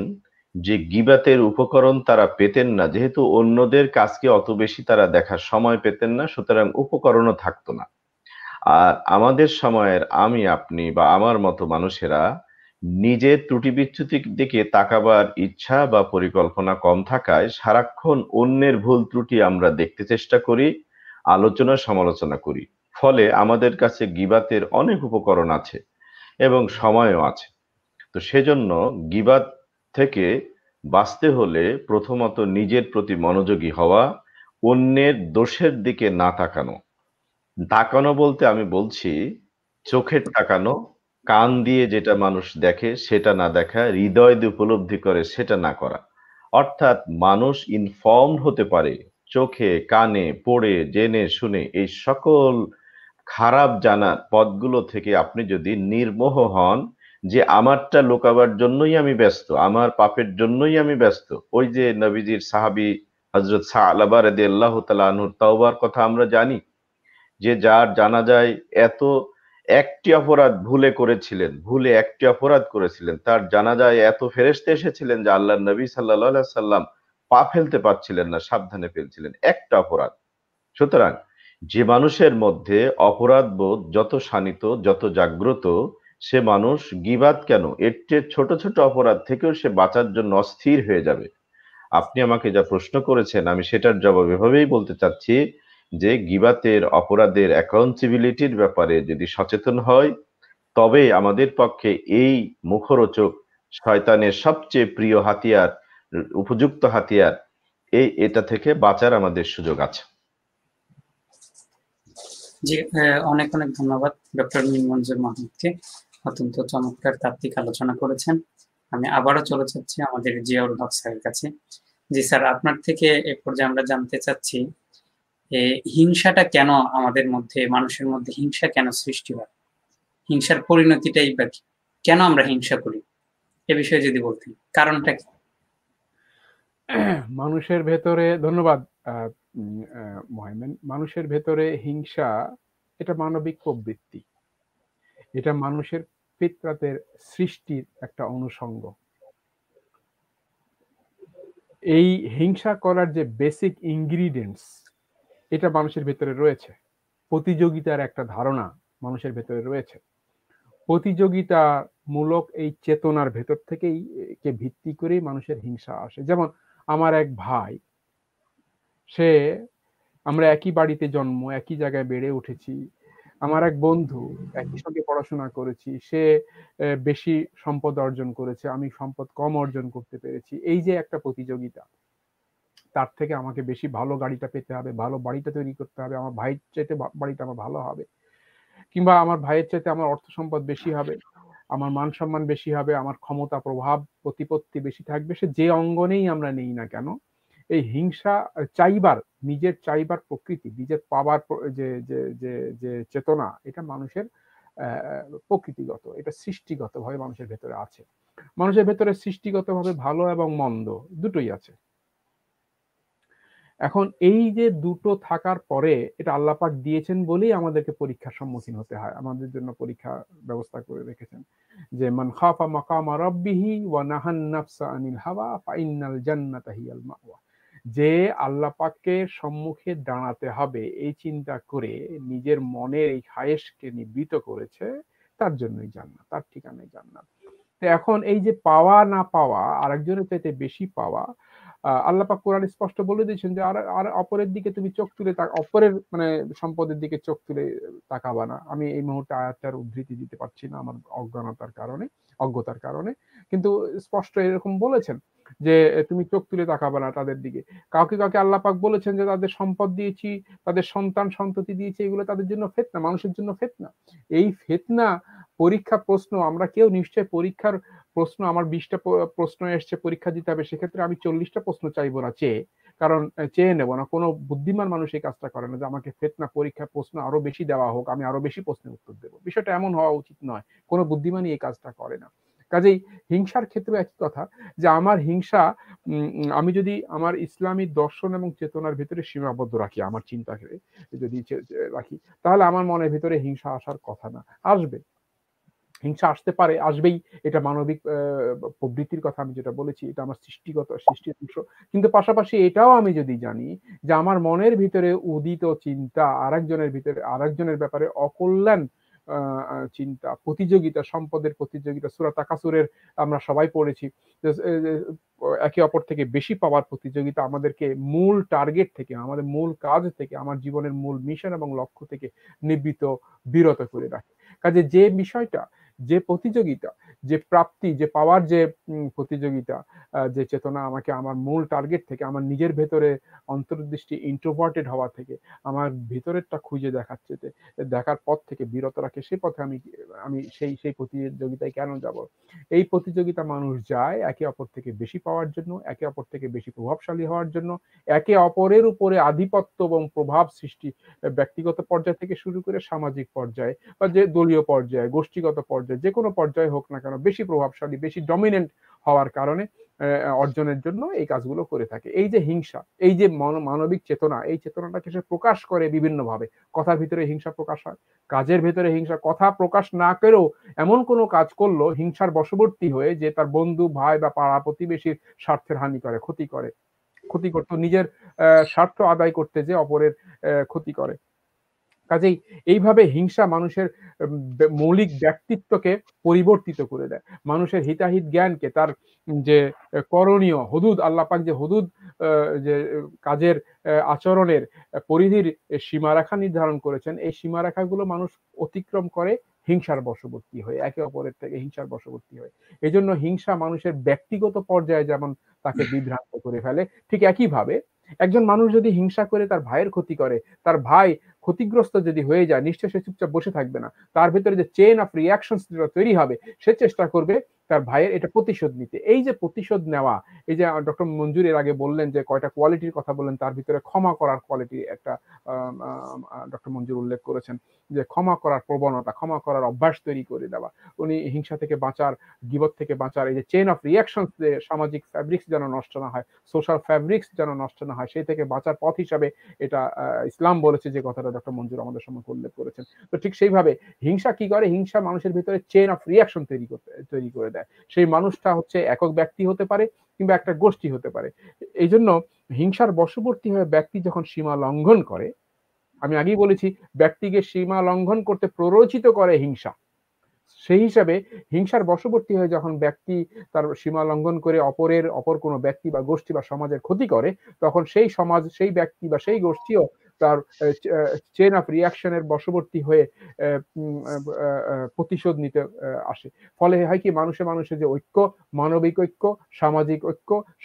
যে গীবাতের উপকরণ তারা পেতেন না, যেহেতু অন্যদের কাজকে অত বেশি তারা দেখার সময় পেতেন না, সুতরাং উপকরণও থাকতো না। আর আমাদের সময়ের আমি, আপনি বা আমার মতো মানুষেরা নিজের ত্রুটি বিচ্যুতির দিকে তাকাবার ইচ্ছা বা পরিকল্পনা কম থাকায় সারাক্ষণ অন্যের ভুল ত্রুটি আমরা দেখতে চেষ্টা করি, আলোচনা সমালোচনা করি। ফলে আমাদের কাছে গীবাতের অনেক উপকরণ আছে এবং সময়ও আছে। তো সেজন্য গীবাত থেকে বাঁচতে হলে প্রথমত নিজের প্রতি মনোযোগী হওয়া, অন্যের দোষের দিকে না তাকানো। তাকানো বলতে আমি বলছি চোখের তাকানো, কান দিয়ে যেটা মানুষ দেখে সেটা না দেখা, হৃদয় দিয়ে উপলব্ধি করে সেটা না করা। অর্থাৎ মানুষ ইনফর্মড হতে পারে চোখে কানে পড়ে জেনে শুনে এই সকল খারাপ জানার পথগুলো থেকে আপনি যদি নির্মোহ হন যে আমারটা লুকাবার জন্যই আমি ব্যস্ত, আমার পাপের জন্যই আমি ব্যস্ত। ওই যে নবীজির সাহাবী হযরত সালাবা রাদিয়াল্লাহু তাআলা আনহুর তওবার কথা আমরা জানি, যে যার জানাজায় এত একটি অপরাধ ভুলে করেছিলেন, ভুলে একটি অপরাধ করেছিলেন, তার জানাজায় এত ফেরেশতা এসেছিলেন যে আল্লাহর নবী সাল্লাল্লাহু আলাইহি সাল্লাম পা ফেলতে পারছিলেন না, সাবধানে ফেলছিলেন একটা অপরাধ। সুতরাং যে মানুষের মধ্যে অপরাধ বোধ যত শানিত, যত জাগ্রত, সে মানুষ গীবাত কেন, এর চেয়ে ছোট ছোট অপরাধ থেকেও সে বাঁচার জন্য অস্থির হয়ে যাবে। আপনি আমাকে যা প্রশ্ন করেছেন আমি সেটার জবাব এভাবেই বলতে চাচ্ছি যে গীবাতের অপরাধের অ্যাকাউন্টেবিলিটির ব্যাপারে যদি সচেতন হয়, তবে আমাদের পক্ষে এই মুখরোচক শয়তানের সবচেয়ে প্রিয় হাতিয়ার, উপযুক্ত হাতিয়ার, এটা থেকে বাঁচার আমাদের সুযোগ আছে। জি, অনেক অনেক ধন্যবাদ ডক্টর মীর মঞ্জুর মাহমুদকে, অত্যন্ত চমৎকার তাত্ত্বিক আলোচনা করেছেন। আমি আবারও চলে যাচ্ছি আমাদের জিয়াউল হক স্যারের কাছে। জি স্যার, আপনার থেকে এ পর্যায়ে আমরা জানতে চাচ্ছি হিংসাটা কেন আমাদের মধ্যে, মানুষের মধ্যে হিংসা কেন সৃষ্টি হয়, হিংসার পরিণতিটাই বা কি, কেন আমরা হিংসা করি, এ বিষয়ে যদি বলতেন, কারণটা কি? মানুষের ভেতরে, ধন্যবাদ মোহাইমেন, মানুষের ভেতরে হিংসা এটা মানবিক প্রবৃত্তি, এটা মানুষের ফিতরাতের সৃষ্টির একটা অনুষঙ্গ। এই হিংসা করার যে বেসিক ইনগ্রিডিয়েন্টস এটা মানুষের ভেতরে রয়েছে। প্রতিযোগিতার একটা ধারণা মানুষের ভেতরে রয়েছে। প্রতিযোগিতামূলক এই চেতনার ভেতর থেকেই কে ভিত্তি করেই মানুষের হিংসা আসে। যেমন আমার এক ভাই, সে, আমরা একই বাড়িতে জন্ম, একই জায়গায় বেড়ে উঠেছি। আমার এক বন্ধু, একই সঙ্গে পড়াশোনা করেছি, সে বেশি সম্পদ অর্জন করেছে, আমি সম্পদ কম অর্জন করতে পেরেছি। এই যে একটা প্রতিযোগিতা, তার থেকে আমাকে বেশি ভালো গাড়িটা পেতে হবে, ভালো বাড়িটা তৈরি করতে হবে, আমার ভাইয়ের চাইতে বাড়িটা আমার ভালো হবে, কিংবা আমার ভাইয়ের চাইতে আমার অর্থ সম্পদ বেশি হবে, আমার মান সম্মান বেশি হবে, আমার ক্ষমতা প্রভাব প্রতিপত্তি বেশি থাকবে। সে যে অঙ্গনেই আমরা নেই না কেন, এই হিংসা চাইবার, নিজের চাইবার প্রকৃতি, নিজের পাবার যে যে যে যে চেতনা, এটা মানুষের প্রকৃতিগত, এটা সৃষ্টিগত ভাবে মানুষের ভেতরে আছে। মানুষের ভেতরে সৃষ্টিগত ভাবে ভালো এবং মন্দ দুটোই আছে। এখন এই যে দুটো থাকার পরে, এটা আল্লাহ পাক দিয়েছেন বলেই আমাদেরকে পরীক্ষার সম্মুখীন হতে হয়, আমাদের জন্য পরীক্ষা ব্যবস্থা করে রেখেছেন যে মান খাফা মাকামা রাব্বিহি ওয়া নাহান নাফসা আনিল হাওয়া ফাইন্নাল জান্নাতা হিয়াল মাওয়া। যে আল্লাহ পাকের সম্মুখে দাঁড়াতে হবে এই চিন্তা করে নিজের মনের এই খায়েশকে নিবৃত করেছে, তার জন্যই জান্নাত, তার ঠিকানাই জান্নাত। তো এখন এই যে পাওয়া না পাওয়া, আরেকজনের চাইতে বেশি পাওয়া, আল্লাহ পাক কোরআনে স্পষ্ট বলে দিয়েছেন যে আর অপরের দিকে তুমি চোখ তুলে অপরের মানে সম্পদের দিকে চোখ তুলে তাকাবা না। আমি এই মুহূর্তে আয়াতটার উদ্ধৃতি দিতে পারছি না আমার অজ্ঞতার কারণে, কিন্তু স্পষ্ট এরকম বলেছেন যে তুমি চোখ তুলে তাকাবা না তাদের দিকে। কাউকে কাউকে আল্লাহ পাক বলেছেন যে তাদের সম্পদ দিয়েছি, তাদের সন্তান সন্ততি দিয়েছি, এগুলো তাদের জন্য ফিতনা, মানুষের জন্য ফিতনা। এই ফিতনা, পরীক্ষা, প্রশ্ন, আমরা কেউ নিশ্চয় পরীক্ষার প্রশ্ন, আমার 20টা প্রশ্ন এসছে পরীক্ষা দিতে হবে, সেক্ষেত্রে আমি 40টা প্রশ্ন চাইবো না চেয়ে, কারণ চেয়ে নেব না। কোনো বুদ্ধিমান মানুষ এই কাজটা করে না যে আমাকে ফিতনা পরীক্ষা প্রশ্ন আরো বেশি দেওয়া হোক, আমি আরো বেশি প্রশ্নের উত্তর দেবো। বিষয়টা এমন হওয়া উচিত নয়, কোনো বুদ্ধিমানই এই কাজটা করে না। কাজেই হিংসার ক্ষেত্রে একই কথা, যে আমার হিংসা, আমি যদি আমার ইসলামী দর্শন এবং চেতনার ভিতরে সীমাবদ্ধ রাখি, আমার চিন্তাকে যদি রাখি, তাহলে আমার মনের ভিতরে হিংসা আসার কথা না। আসবে, হিংসা আসতে পারে, আসবেই, এটা মানবিক প্রবৃত্তির কথা আমি যেটা বলেছি, এটা আমার সৃষ্টির অংশ। কিন্তু পাশাপাশি এটাও আমি যদি জানি যে আমার মনের ভিতরে উদিত চিন্তা আরেকজনের ব্যাপারে অকল্যাণ চিন্তা, প্রতিযোগিতা, সম্পদের প্রতিযোগিতা, সূরা তাকাসুরের আমরা সবাই পড়েছি, একে অপর থেকে বেশি পাওয়ার প্রতিযোগিতা আমাদেরকে মূল টার্গেট থেকে, আমাদের মূল কাজ থেকে, আমার জীবনের মূল মিশন এবং লক্ষ্য থেকে বিরত করে রাখে। কাজে যে বিষয়টা, যে প্রতিযোগিতা, যে প্রাপ্তি, যে পাওয়ার যে প্রতিযোগিতা, যে চেতনা আমাকে আমার মূল টার্গেট থেকে, আমার নিজের ভেতরে অন্তর্দৃষ্টি ইন্ট্রোভার্টেড হওয়া থেকে আমার ভেতরেরটা খুঁজে দেখার পথ থেকে বিরত রাখে, সে পথে আমি সেই প্রতিযোগিতায় কেন যাব? এই প্রতিযোগিতা মানুষ যায় একে অপর থেকে বেশি পাওয়ার জন্য, একে অপর থেকে বেশি প্রভাবশালী হওয়ার জন্য, একে অপরের উপরে আধিপত্য এবং প্রভাব সৃষ্টি, ব্যক্তিগত পর্যায় থেকে শুরু করে সামাজিক পর্যায়ে বা যে দলীয় পর্যায়ে, গোষ্ঠীগত পর্যায়ে, যে কোনো পর্যায়ে হোক না কেন, বেশি প্রভাবশালী, বেশি ডমিনেন্ট হওয়ার কারণে অর্জনের জন্য এই কাজগুলো করে থাকে। এই যে হিংসা, এই যে মানবিক চেতনা, এই চেতনাটাকে সে প্রকাশ করে বিভিন্নভাবে। কথার ভিতরে হিংসা প্রকাশ হয়, কাজের ভেতরে হিংসা, কথা প্রকাশ না করেও এমন কোনো কাজ করলো হিংসার বশবর্তী হয়ে যে তার বন্ধু, ভাই বা পাড়া প্রতিবেশীর স্বার্থের হানি করে, ক্ষতি করতো, নিজের স্বার্থ আদায় করতে যে অপরের ক্ষতি করে। কাজেই এইভাবে হিংসা মানুষের মৌলিক ব্যক্তিত্বকে পরিবর্তিত করে দেয়, মানুষের হিতাহিত জ্ঞানকে, তার যে করণীয় হুদুদ, আল্লাহ পাক যে হুদুদ, যে কাজের আচরণের পরিধির সীমারেখা নির্ধারণ করেছেন, এই সীমারেখাগুলো মানুষ অতিক্রম করে হিংসার বশবর্তী হয়ে, একে অপরের থেকে হিংসার বশবর্তী হয়ে। এই জন্য হিংসা মানুষের ব্যক্তিগত পর্যায়ে যেমন তাকে বিভ্রান্ত করে ফেলে, ঠিক একইভাবে একজন মানুষ যদি হিংসা করে তার ভাইয়ের ক্ষতি করে, তার ভাই ক্ষতিগ্রস্ত যদি হয়ে যায়, নিশ্চয় সে চুপচাপ বসে থাকবে না। তার ভেতরে যে চেইন অফ রিয়াকশন তৈরি হবে, সে চেষ্টা করবে তার ভাইয়ের এটা প্রতিশোধ নিতে। এই যে প্রতিশোধ নেওয়া, এই যে ডক্টর মঞ্জুর এর আগে বললেন যে কয়টা কোয়ালিটির কথা বললেন, তার ভিতরে ক্ষমা করার কোয়ালিটি একটা ডক্টর মঞ্জুর উল্লেখ করেছেন, যে ক্ষমা করার প্রবণতা, ক্ষমা করার অভ্যাস তৈরি করে দেওয়া। উনি হিংসা থেকে বাঁচার, গীবত থেকে বাঁচার, এই যে চেইন অফ রিয়াকশন, যে সামাজিক ফ্যাব্রিক্স যেন নষ্ট না হয়, সোশ্যাল ফ্যাব্রিক্স যেন নষ্ট না হয়, সেই থেকে বাঁচার পথ হিসাবে এটা ইসলাম বলেছে, যে কথাটা ডক্টর মঞ্জুর আমাদের সম্মুখে উল্লেখ করেছেন। তো ঠিক সেইভাবে হিংসা কি করে? হিংসা মানুষের ভিতরে চেইন অফ রিয়াকশন তৈরি করে দেয়। সেই মানুষটা হচ্ছে একক ব্যক্তি হতে পারে কিংবা একটা গোষ্ঠী হতে পারে। এই জন্য হিংসার বশবর্তী হয়ে ব্যক্তি যখন সীমা লঙ্ঘন করে, আমি আগেই বলেছি, ব্যক্তিকে সীমা লঙ্ঘন করতে প্ররোচিত করে হিংসা। সেই হিসাবে হিংসার বশবর্তী হয়ে যখন ব্যক্তি তার সীমা লঙ্ঘন করে অপর কোনো ব্যক্তি বা গোষ্ঠী বা সমাজের ক্ষতি করে, তখন সেই সমাজ, সেই ব্যক্তি বা সেই গোষ্ঠীও তার চেইন অফ রিয়াকশনের বশবর্তী হয়ে প্রতিশোধ নিতে আসে। ফলে হয় কি, মানুষে যে ঐক্য, মানবিক ঐক্য,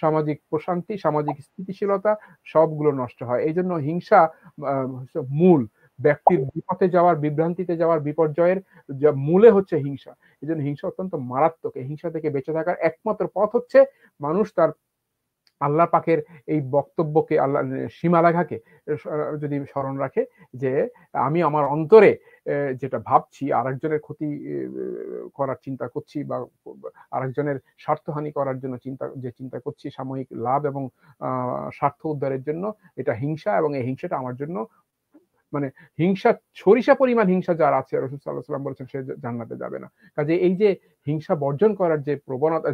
সামাজিক প্রশান্তি, সামাজিক স্থিতিশীলতা, সবগুলো নষ্ট হয়। এই জন্য হিংসা মূল ব্যক্তির বিপথে যাওয়ার, বিভ্রান্তিতে যাওয়ার, বিপর্যয়ের মূলে হচ্ছে হিংসা। এই জন্য হিংসা অত্যন্ত মারাত্মক। হিংসা থেকে বেঁচে থাকার একমাত্র পথ হচ্ছে মানুষ তার আল্লাহ পাকের এই বক্তব্যকে, আল্লাহ সীমারেখাকে যদি স্মরণ রাখে, যে আমি আমার অন্তরে যেটা ভাবছি, আরেকজনের ক্ষতি করার চিন্তা করছি, বা আরেকজনের স্বার্থহানি করার জন্য চিন্তা করছি, সাময়িক লাভ এবং স্বার্থ উদ্ধারের জন্য, এটা হিংসা। এবং এই হিংসাটা আমার জন্য, মানে হিংসা, সরিষা পরিমাণ হিংসা যার আছে, রাসূল সাল্লাল্লাহু আলাইহি ওয়াসাল্লাম বলেছেন সে জান্নাতে যাবে না। কাজে এই যে হিংসা বর্জন করার যে প্রবণতা,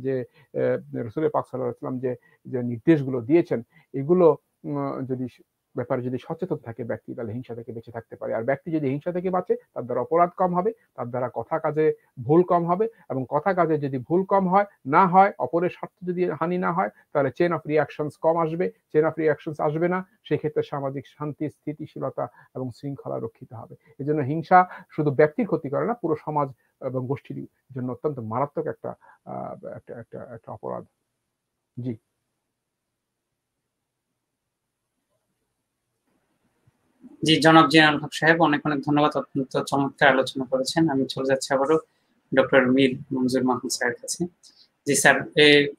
যে রাসূল পাক সাল্লাল্লাহু আলাইহি ওয়াসাল্লাম যে নির্দেশগুলো দিয়েছেন, এগুলো যদি ব্যাপারে যদি সচেতন থাকে ব্যক্তি, তাহলে হিংসা থেকে বেঁচে থাকতে পারে। আর ব্যক্তি যদি হিংসা থেকে বাঁচে, তার দ্বারা অপরাধ কম হবে, তার দ্বারা কথা কাজে ভুল কম হবে, এবং কথা কাজে যদি ভুল কম না হয়, অপরের স্বার্থ যদি হানি না হয়, তাহলে চেইন অফ রিয়াকশনস কম আসবে। চেইন অফ রিয়াকশনস আসবে না, সেক্ষেত্রে সামাজিক শান্তি, স্থিতিশীলতা এবং শৃঙ্খলা রক্ষিত হবে। এই জন্য হিংসা শুধু ব্যক্তির ক্ষতি করে না, পুরো সমাজ এবং গোষ্ঠীর জন্য অত্যন্ত মারাত্মক একটা অপরাধ। জি। জি, জনাব জিয়ানুল হক সাহেব, অনেক ধন্যবাদ, অত্যন্ত চমৎকার আলোচনা করেছেন। আমি চলে যাচ্ছি আবারও ডক্টর মীর মঞ্জুর মাহমুদ স্যারের কাছে। জি স্যার,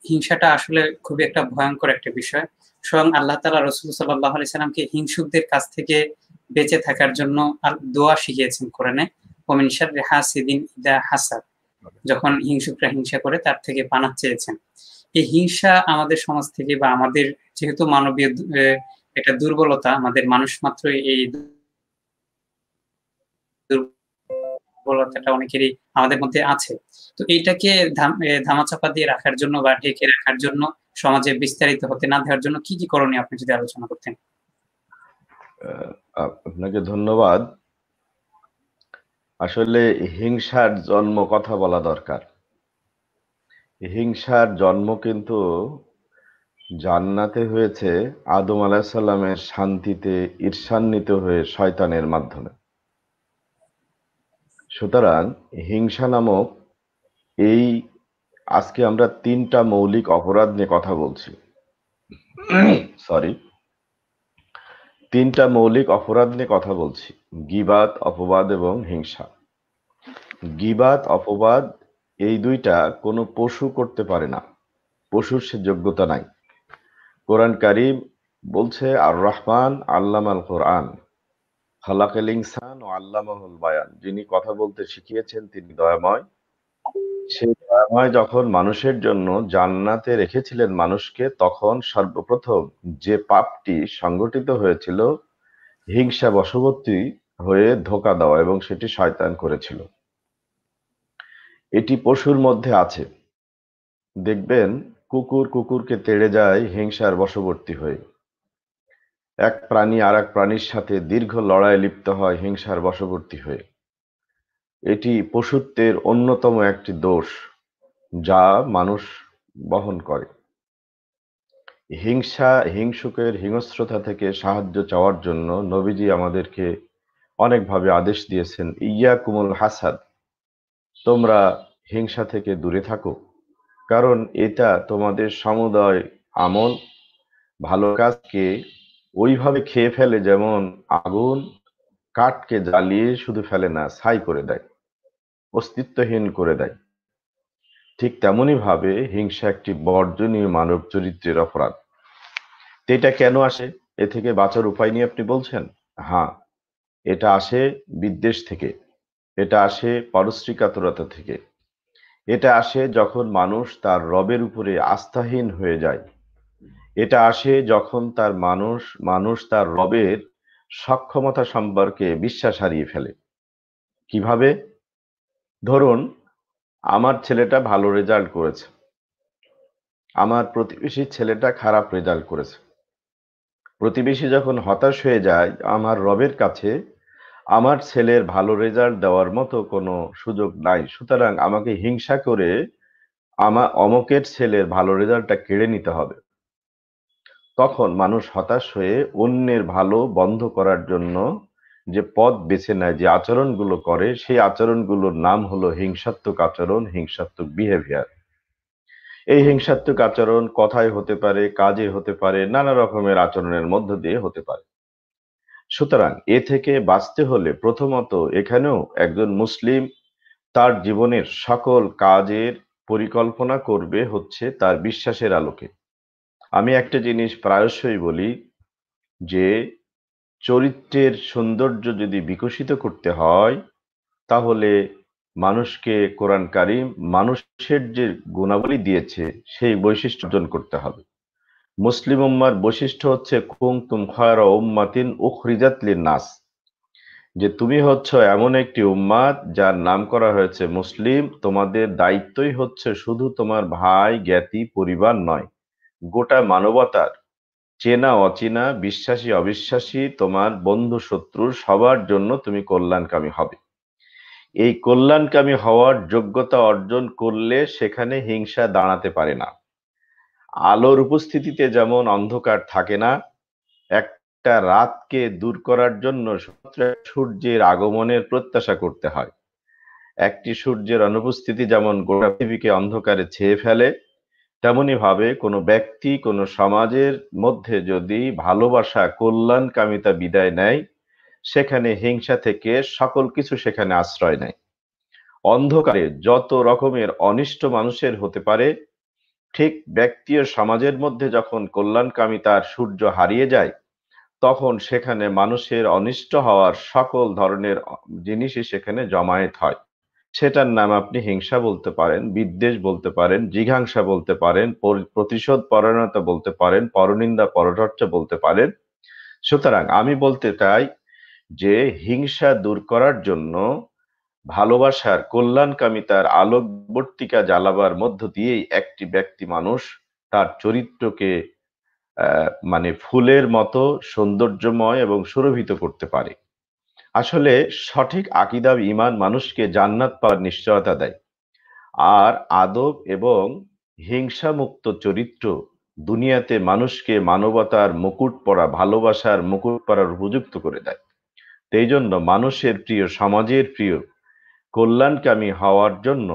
হিংসাটা আসলে খুবই একটা ভয়ঙ্কর একটা বিষয়। স্বয়ং আল্লাহ তাআলা রাসূল সাল্লাল্লাহু আলাইহি সাল্লামকে হিংসুকদের কাছ থেকে বেঁচে থাকার জন্য দোয়া শিখিয়েছেন কোরআনে, ওমিন শাররি হাসিদিন ইযা হাসাদ। যখন হিংসুকরা হিংসা করে, তার থেকে পানাহ চেয়েছেন। এই হিংসা আমাদের সমাজ থেকে, বা আমাদের যেহেতু মানবীয় এটা দুর্বলতা, আমাদের মানুষ মাত্রই এই দুর্বলতাটা অনেকেরই আমাদের মধ্যে আছে। তো এইটাকে ধামাচাপা দিয়ে রাখার জন্য বা ঢেকে রাখার জন্য, সমাজে বিস্তারিত হতে না দেওয়ার জন্য কি কি করণীয় আপনি যদি আলোচনা করতেন? আপনাকে ধন্যবাদ। আসলে হিংসার জন্ম কথা বলা দরকার। হিংসার জন্ম কিন্তু জান্নাতে হয়েছে আদম আলাইহিস সালামের শান্তিতে ঈর্ষান্বিত হয়ে শয়তানের মাধ্যমে। সুতরাং হিংসা নামক এই আজকে আমরা 3টা মৌলিক অপরাধ নিয়ে কথা বলছি। সরি, 3টা মৌলিক অপরাধ নিয়ে কথা বলছি: গীবাত, অপবাদ এবং হিংসা। গীবাত, অপবাদ এই দুইটা কোনো পশু করতে পারে না, পশুর সে যোগ্যতা নাই। কোরআন কারীম বলছে, আর রহমান আল্লামাল কোরআন খালাকাল ইনসান ও আল্লামাহুল বায়ান। যিনি কথা বলতে শিখিয়েছেন তিনি দয়াময়। সেই দয়াময় যখন মানুষের জন্য জান্নাতে রেখেছিলেন মানুষকে, তখন সর্বপ্রথম যে পাপটি সংগঠিত হয়েছিল হিংসা বশবর্তী হয়ে ধোঁকা দেওয়া, এবং সেটি শয়তান করেছিল। এটি পশুর মধ্যে আছে। দেখবেন কুকুর কুকুরকে তেড়ে যায় হিংসার বশবর্তী হয়ে। এক প্রাণী আর এক প্রাণীর সাথে দীর্ঘ লড়াই লিপ্ত হয় হিংসার বশবর্তী হয়ে। এটি পশুত্বের অন্যতম একটি দোষ যা মানুষ বহন করে। হিংসুকের হিংস্রতা থেকে সাহায্য চাওয়ার জন্য নবীজি আমাদেরকে অনেকভাবে আদেশ দিয়েছেন, ইয়াকুমুল হাসাদ, তোমরা হিংসা থেকে দূরে থাকো, কারণ এটা তোমাদের সমুদয় আমল ভালো কাজকে ওইভাবে খেয়ে ফেলে যেমন আগুন কাঠকে জ্বালিয়ে শুধু ফেলে না, ছাই করে দেয়, অস্তিত্বহীন করে দেয়। ঠিক তেমনি ভাবে হিংসা একটি বর্জনীয় মানব চরিত্রের অপরাধ। এটা কেন আসে? এ থেকে বাঁচার উপায় নিয়ে আপনি বলছেন? হ্যাঁ, এটা আসে বিদ্বেষ থেকে, এটা আসে পারস্ত্রিকাতরতা থেকে, এটা আসে যখন মানুষ তার রবের উপরে আস্থাহীন হয়ে যায়, এটা আসে যখন মানুষ তার রবের সক্ষমতা সম্পর্কে বিশ্বাস হারিয়ে ফেলে। কিভাবে? ধরুন, আমার ছেলেটা ভালো রেজাল্ট করেছে, আমার প্রতিবেশীর ছেলেটা খারাপ রেজাল্ট করেছে। প্রতিবেশী যখন হতাশ হয়ে যায়, আমার রবের কাছে আমার ছেলের ভালো রেজাল্ট দেওয়ার মতো কোনো সুযোগ নাই, সুতরাং আমাকে হিংসা করে আমার অমকের ছেলের ভালো রেজাল্টটা কেড়ে নিতে হবে। তখন মানুষ হতাশ হয়ে অন্যের ভালো বন্ধ করার জন্য যে পথ বেছে নেয়, যে আচরণগুলো করে, সেই আচরণগুলোর নাম হলো হিংসাত্মক আচরণ, হিংসাত্মক বিহেভিয়ার। এই হিংসাত্মক আচরণ কথায় হতে পারে, কাজে হতে পারে, নানা রকমের আচরণের মধ্য দিয়ে হতে পারে। সুতরাং এ থেকে বাঁচতে হলে প্রথমত এখানেও একজন মুসলিম তার জীবনের সকল কাজের পরিকল্পনা করবে হচ্ছে তার বিশ্বাসের আলোকে। আমি একটা জিনিস প্রায়শই বলি যে চরিত্রের সৌন্দর্য যদি বিকশিত করতে হয়, তাহলে মানুষকে কোরআন কারীম মানুষের যে গুণাবলী দিয়েছে সেই বৈশিষ্ট্য অর্জন করতে হবে। মুসলিম উম্মার বৈশিষ্ট্য হচ্ছে কুনতুম খায়রা উম্মাতিন উখরিজাত লিন-নাস, যে তুমি হচ্ছ এমন একটি উম্মাত যার নাম করা হয়েছে মুসলিম। তোমাদের দায়িত্বই হচ্ছে শুধু তোমার ভাই জ্ঞাতি পরিবার নয়, গোটা মানবতার চেনা অচেনা, বিশ্বাসী অবিশ্বাসী, তোমার বন্ধু শত্রু সবার জন্য তুমি কল্যাণকামী হবে। এই কল্যাণকামী হওয়ার যোগ্যতা অর্জন করলে সেখানে হিংসা দাঁড়াতে পারে না। আলোর উপস্থিতিতে যেমন অন্ধকার থাকে না, একটা রাতকে দূর করার জন্য সূর্যের আগমনের প্রত্যাশা করতে হয়। একটি সূর্যের অনুপস্থিতি যেমন গোটা পৃথিবীকে অন্ধকারে ছেয়ে ফেলে, তেমনি ভাবে কোনো ব্যক্তি কোনো সমাজের মধ্যে যদি ভালোবাসা কল্যাণকামিতা বিদায় নেয়, সেখানে হিংসা থেকে সকল কিছু সেখানে আশ্রয় নেয়। অন্ধকারে যত রকমের অনিষ্ট মানুষের হতে পারে, ঠিক ব্যক্তি ও সমাজের মধ্যে যখন কল্যাণকামিতার সূর্য হারিয়ে যায়, তখন সেখানে মানুষের অনিষ্ট হওয়ার সকল ধরনের জিনিসই সেখানে জমায়েত হয়। সেটার নাম আপনি হিংসা বলতে পারেন, বিদ্বেষ বলতে পারেন, জিঘাংসা বলতে পারেন, প্রতিশোধ পরায়ণতা বলতে পারেন, পরনিন্দা পরচর্চা বলতে পারেন। সুতরাং আমি বলতে চাই যে হিংসা দূর করার জন্য ভালোবাসার কল্যাণকামিতার আলোকবর্তিকা জ্বালাবার মধ্য দিয়েই একটি ব্যক্তি মানুষ তার চরিত্রকে মানে ফুলের মতো সৌন্দর্যময় এবং সুরভিত করতে পারে। আসলে সঠিক আকীদা ঈমান মানুষকে জান্নাত পাওয়ার নিশ্চয়তা দেয়। আর আদব এবং হিংসামুক্ত চরিত্র দুনিয়াতে মানুষকে মানবতার মুকুট পরা, ভালোবাসার মুকুট পরার উপযুক্ত করে দেয়। এই জন্য মানুষের প্রিয়, সমাজের প্রিয়, কল্যাণকামী হওয়ার জন্য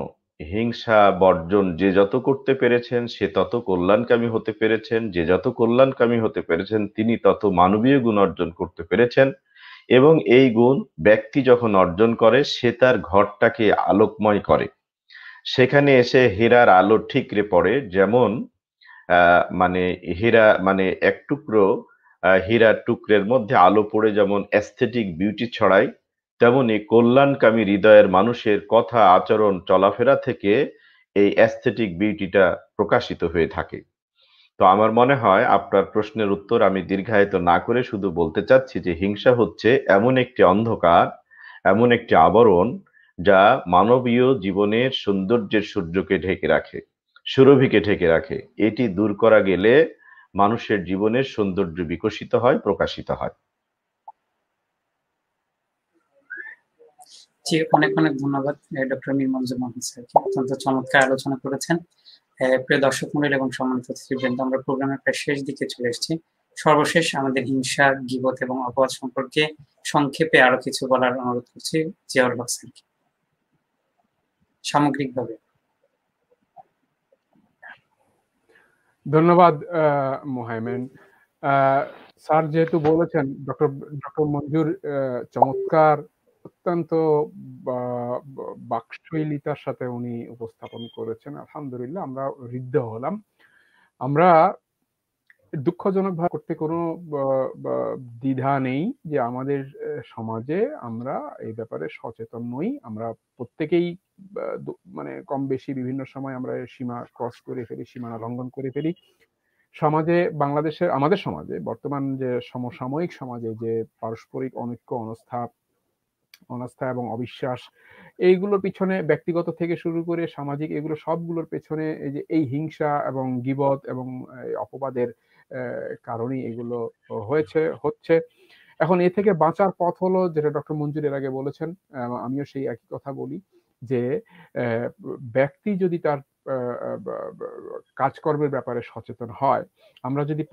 হিংসা বর্জন যে যত করতে পেরেছেন সে তত কল্যাণকামী হতে পেরেছেন, যে যত কল্যাণকামী হতে পেরেছেন তিনি তত মানবীয় গুণ অর্জন করতে পেরেছেন। এবং এই গুণ ব্যক্তি যখন অর্জন করে সে তার ঘরটাকে আলোকময় করে। সেখানে এসে হীরার আলো ঠিকরে পড়ে, যেমন মানে হীরা মানে এক টুকরো হীরার টুকরের মধ্যে আলো পড়ে যেমন অ্যাস্থেটিক বিউটি ছড়ায়, তেমনি কল্যাণকামী হৃদয়ের মানুষের কথা, আচরণ, চলাফেরা থেকে এই অ্যাস্থেটিক বিউটিটা প্রকাশিত হয়ে থাকে। তো আমার মনে হয় আপনার প্রশ্নের উত্তর আমি দীর্ঘায়িত না করে শুধু বলতে চাচ্ছি যে হিংসা হচ্ছে এমন একটি অন্ধকার, এমন একটি আবরণ যা মানবীয় জীবনের সৌন্দর্যের সূর্যকে ঢেকে রাখে, সুরভিকে ঢেকে রাখে। এটি দূর করা গেলে মানুষের জীবনের সৌন্দর্য বিকশিত হয়, প্রকাশিত হয়। জি, অনেক অনেক ধন্যবাদ ডক্টর মীর মঞ্জুর মোহাম্মদ স্যারকে, অত্যন্ত চমৎকার আলোচনা করেছেন। প্রিয় দর্শক মণ্ডলী এবং সম্মানিত অতিথিবৃন্দ, আমরা প্রোগ্রামের প্রায় শেষ দিকে চলে এসেছি। সর্বশেষ আমাদের হিংসা, গীবত এবং অপবাদ সম্পর্কে সংক্ষেপে আরো কিছু বলার অনুরোধ করছি জিয়াউল হক স্যারকে সামগ্রিকভাবে। ধন্যবাদ মোহাইমেন স্যার, যেহেতু বলেছেন ডক্টর মঞ্জুর চমৎকার, অত্যন্ত বাকশৈলিতার সাথে উনি উপস্থাপন করেছেন। আলহামদুলিল্লাহ, আমরা ঋদ্ধ হলাম। আমরা দুঃখজনকভাবে করতে কোনো দ্বিধা নেই যে আমাদের সমাজে আমরা এই ব্যাপারে সচেতন নই। আমরা প্রত্যেকেই মানে কম বেশি বিভিন্ন সময় আমরা সীমা ক্রস করে ফেলি, সীমানা লঙ্ঘন করে ফেলি। সমাজে, বাংলাদেশের আমাদের সমাজে বর্তমান যে সমসাময়িক সমাজে যে পারস্পরিক অনৈক্য, অনাস্থা এবং অবিশ্বাস, এইগুলোর পিছনে ব্যক্তিগত থেকে শুরু করে সামাজিক, এগুলো সবগুলোর পেছনে এই যে এই হিংসা এবং গীবত এবং অপবাদের কারণেই এগুলো হচ্ছে। এখন এ থেকে বাঁচার পথ হলো, যেটা ডক্টর মঞ্জুর এর আগে বলেছেন, আমিও সেই একই কথা বলি, যে ব্যক্তি যদি তার কাজকর্মের ব্যাপারে সচেতন হয়, আমরা যদি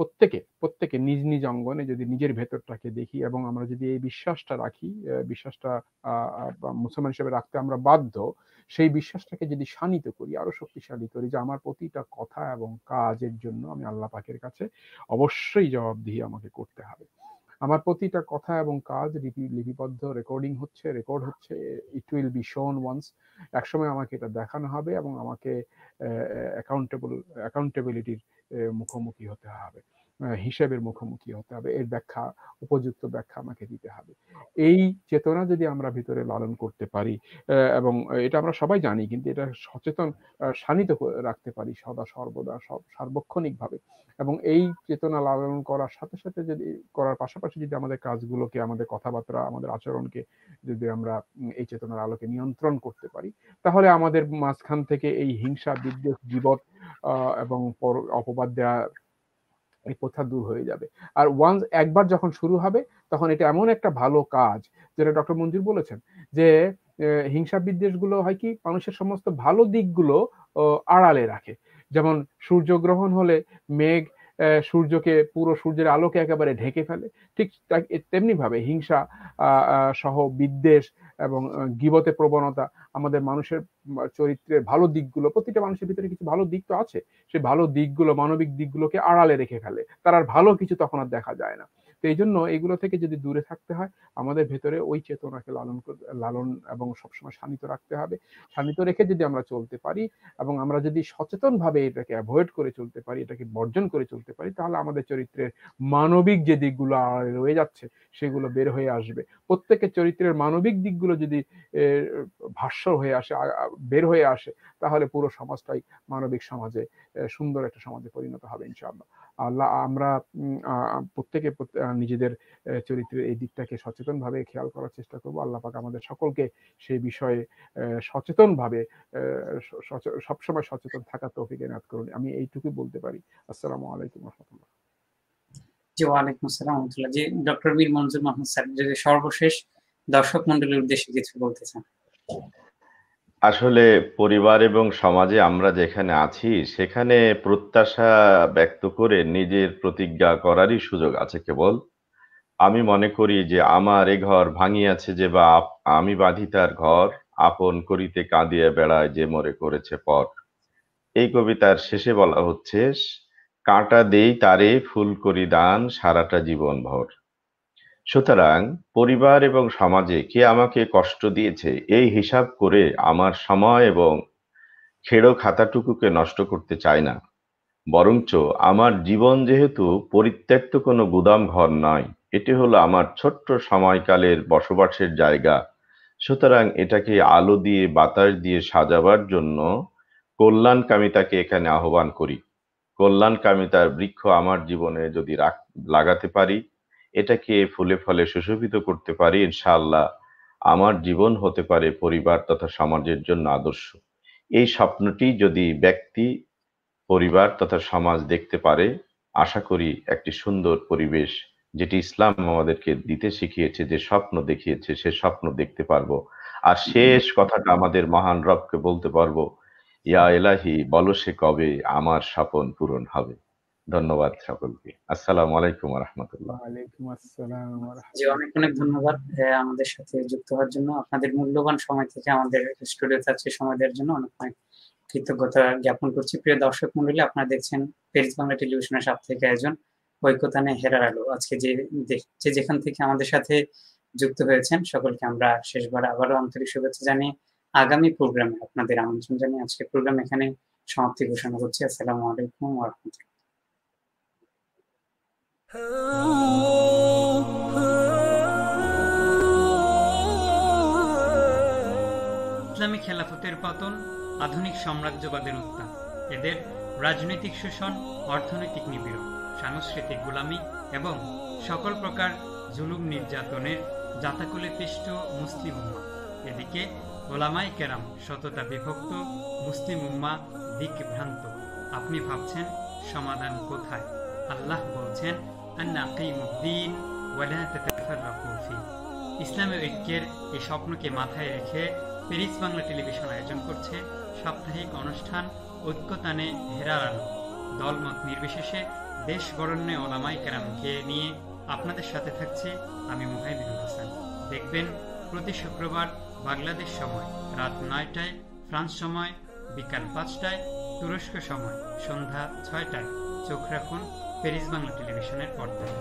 প্রত্যেকে নিজ নিজ অঙ্গনে যদি নিজের ভেতরটাকে দেখি এবং আমরা যদি এই বিশ্বাসটা রাখি, বিশ্বাসটা মুসলমান হিসেবে রাখতে আমরা বাধ্য, সেই বিশ্বাসটাকে যদি শানিত করি, আরো শক্তিশালী করি, যে আমার প্রতিটা কথা এবং কাজের জন্য আমি আল্লাহ পাকের কাছে অবশ্যই জবাবদিহি আমাকে করতে হবে। আমার প্রতিটা কথা এবং কাজ লিপিবদ্ধ, রেকর্ড হচ্ছে, it will be shown once. একসময় আমাকে এটা দেখানো হবে এবং আমাকে অ্যাকাউন্টেবিলিটির মুখোমুখি হতে হবে, হিসেবের মুখোমুখি হতে হবে। এর উপযুক্ত ব্যাখ্যা আমাকে দিতে হবে। এই চেতনা যদি আমরা ভিতরে লালন করতে পারি, এবং এটা আমরা সবাই জানি, কিন্তু এটা সচেতন শানিত রাখতে পারি সদা সর্বদা, সার্বক্ষণিকভাবে, এবং এই চেতনা লালন করার সাথে সাথে করার পাশাপাশি যদি আমাদের কাজগুলোকে, আমাদের কথাবার্তা, আমাদের আচরণকে যদি আমরা এই চেতনার আলোকে নিয়ন্ত্রণ করতে পারি, তাহলে আমাদের মাঝখান থেকে এই হিংসা, বিদ্বেষ, গীবত এবং অপবাদ দেওয়া এই প্রথা দূর হয়ে যাবে। আর একবার যখন শুরু হবে, তখন এটা এমন একটা ভালো কাজ, যেটা ডক্টর মঞ্জুর বলেছেন, যে হিংসা বিদ্বেষ গুলো হয় কি, মানুষের সমস্ত ভালো দিকগুলো আড়ালে রাখে। যেমন সূর্যগ্রহণ হলে মেঘ সূর্যকে, পুরো সূর্যের আলোকে একেবারে ঢেকে ফেলে, ঠিক তেমনি ভাবে হিংসা সহ বিদ্বেষ এবং গীবতের প্রবণতা আমাদের মানুষের চরিত্রের ভালো দিকগুলো, প্রতিটা মানুষের ভিতরে কিছু ভালো দিক তো আছে, সেই ভালো দিকগুলো, মানবিক দিকগুলোকে আড়ালে রেখে ফেলে। তার আর ভালো কিছু তখন আর দেখা যায় না। তো এই জন্য এগুলো থেকে যদি দূরে থাকতে হয়, আমাদের ভেতরে ওই চেতনাকে লালন এবং সবসময় শানিত রাখতে হবে। শানিত রেখে যদি আমরা চলতে পারি এবং আমরা যদি সচেতনভাবে এটাকে অ্যাভয়েড করে চলতে পারি, এটাকে বর্জন করে চলতে পারি, তাহলে আমাদের চরিত্রের মানবিক যে দিকগুলো আড়ালে রয়ে যাচ্ছে সেগুলো বের হয়ে আসবে। প্রত্যেকের চরিত্রের মানবিক দিকগুলো যদি ভাস্বর হয়ে আসে, বের হয়ে আসে, তাহলে পুরো সমাজটাই মানবিক সমাজে, সুন্দর একটা সমাজে পরিণত হবে ইনশাআল্লাহ। আমরা প্রত্যেকে নিজেদের চরিত্রের এই দিকটাকে সচেতনভাবে খেয়াল করার চেষ্টা করব। আল্লাহ পাক আমাদের সকলকে সেই বিষয়ে সচেতনভাবে সবসময় সচেতন থাকার তৌফিক এনায়েত করুন। আমি এইটুকু বলতে পারি। আসসালামু আলাইকুম ওয়া রাহমাতুল্লাহ। জি, ওয়ালাইকুম আসসালাম ওয়া রাহমাতুল্লাহ। জি, ডক্টর মীর মঞ্জুর মোহাম্মদ স্যার, যদি সর্বশেষ দর্শক মণ্ডলীর উদ্দেশ্যে কিছু বলতে চান। আসলে পরিবার এবং সমাজে আমরা যেখানে আছি সেখানে প্রত্যাশা ব্যক্ত করে নিজের প্রতিজ্ঞা করারই সুযোগ আছে কেবল। আমি মনে করি যে আমার এ ঘর ভাঙিয়াছে যে বাপ, আমি বাঁধি তার ঘর, আপন করিতে কাঁদিয়া বেড়ায় যে মোরে করেছে পর। এই কবিতার শেষে বলা হচ্ছে, কাঁটা দেই তারে ফুল করি দান সারাটা জীবন ভর। সুতরাং পরিবার এবং সমাজে কে আমাকে কষ্ট দিয়েছে এই হিসাব করে আমার সময় এবং খেড়ো খাতাটুকুকে নষ্ট করতে চাই না, বরঞ্চ আমার জীবন যেহেতু পরিত্যক্ত কোনো গুদাম ঘর নয়, এটি হলো আমার ছোট্ট সময়কালের বসবাসের জায়গা। সুতরাং এটাকে আলো দিয়ে বাতাস দিয়ে সাজাবার জন্য কল্যাণকামিতাকে এখানে আহ্বান করি। কল্যাণকামিতার বৃক্ষ আমার জীবনে যদি লাগাতে পারি, এটাকে ফুলে ফলে সুশোভিত করতে পারি, ইনশাআল্লাহ আমার জীবন হতে পারে পরিবার তথা সমাজের জন্য আদর্শ। এই স্বপ্নটি যদি ব্যক্তি, পরিবার তথা সমাজ দেখতে পারে, আশা করি একটি সুন্দর পরিবেশ, যেটি ইসলাম আমাদেরকে দিতে শিখিয়েছে, যে স্বপ্ন দেখিয়েছে সে স্বপ্ন দেখতে পারবো। আর শেষ কথাটা আমাদের মহান রবকে বলতে পারবো, ইয়া এলাহি, বলো সে কবে আমার স্বপ্ন পূরণ হবে। ধন্যবাদ সকলকে। আসসালামু আলাইকুম ওয়া রাহমাতুল্লাহ। ওয়ালাইকুম আসসালাম ওয়া জি, অনেক অনেক ধন্যবাদ আমাদের সাথে যুক্ত হওয়ার জন্য। আপনাদের মূল্যবান সময় থেকে আমাদের স্টুডিওতে আজকে সময় দেওয়ার জন্য অনেক অনেক কৃতজ্ঞতা জ্ঞাপন করছি। প্রিয় দর্শক মন্ডলী, আপনারা দেখছেন পেরিস বাংলা টেলিভিশনের সাপ্তাহিক আয়োজন ঐক্যতানে হেরার আলো। আজকে যে যেখান থেকে আমাদের সাথে যুক্ত হয়েছেন সকলকে আমরা শেষবার আবারও আন্তরিক শুভেচ্ছা জানিয়ে আগামী প্রোগ্রামে আপনাদের আমন্ত্রণ জানিয়ে আজকের প্রোগ্রাম এখানে সমাপ্তি ঘোষণা করছি। আসসালামু আলাইকুম ওয়া রাহমাতুল্লাহ। ইসলামী খেলাফতের পতন, আধুনিক সাম্রাজ্যবাদের উত্থান, এদের রাজনৈতিক শোষণ, অর্থনৈতিক নিপীড়ন, সাংস্কৃতিক গোলামি এবং সকল প্রকার জুলুম নির্যাতনের জাতাকুলে পিষ্ট মুসলিম উম্মাহ। এদিকে ওলামায়ে কেরাম সততা বিভক্ত, মুসলিম উম্মাহ দিকভ্রান্ত। আপনি ভাবছেন সমাধান কোথায়? আল্লাহ বলছেন, আন্না আকিমুদ্দিন ওয়ালা তাতাফাররাকু ফীহ। ইসলামী ঐক্যের এই স্বপ্নকে মাথায় রেখে পেরিস বাংলা টেলিভিশন আয়োজন করছে সাপ্তাহিক অনুষ্ঠান ঐক্যতানে হেরার আলো। দলমত নির্বিশেষে দেশ বরেণ্য ওলামায়ে কেরামকে নিয়ে আপনাদের সাথে থাকছে আমি মুহাইমিনুল হাসান। দেখবেন প্রতি শুক্রবার বাংলাদেশ সময় রাত 9টায়, ফ্রান্স সময় বিকাল 5টায়, তুরস্ক সময় সন্ধ্যা 6টায়। চোখ রাখুন পেরিস বাংলা টেলিভিশনের পর্দায়।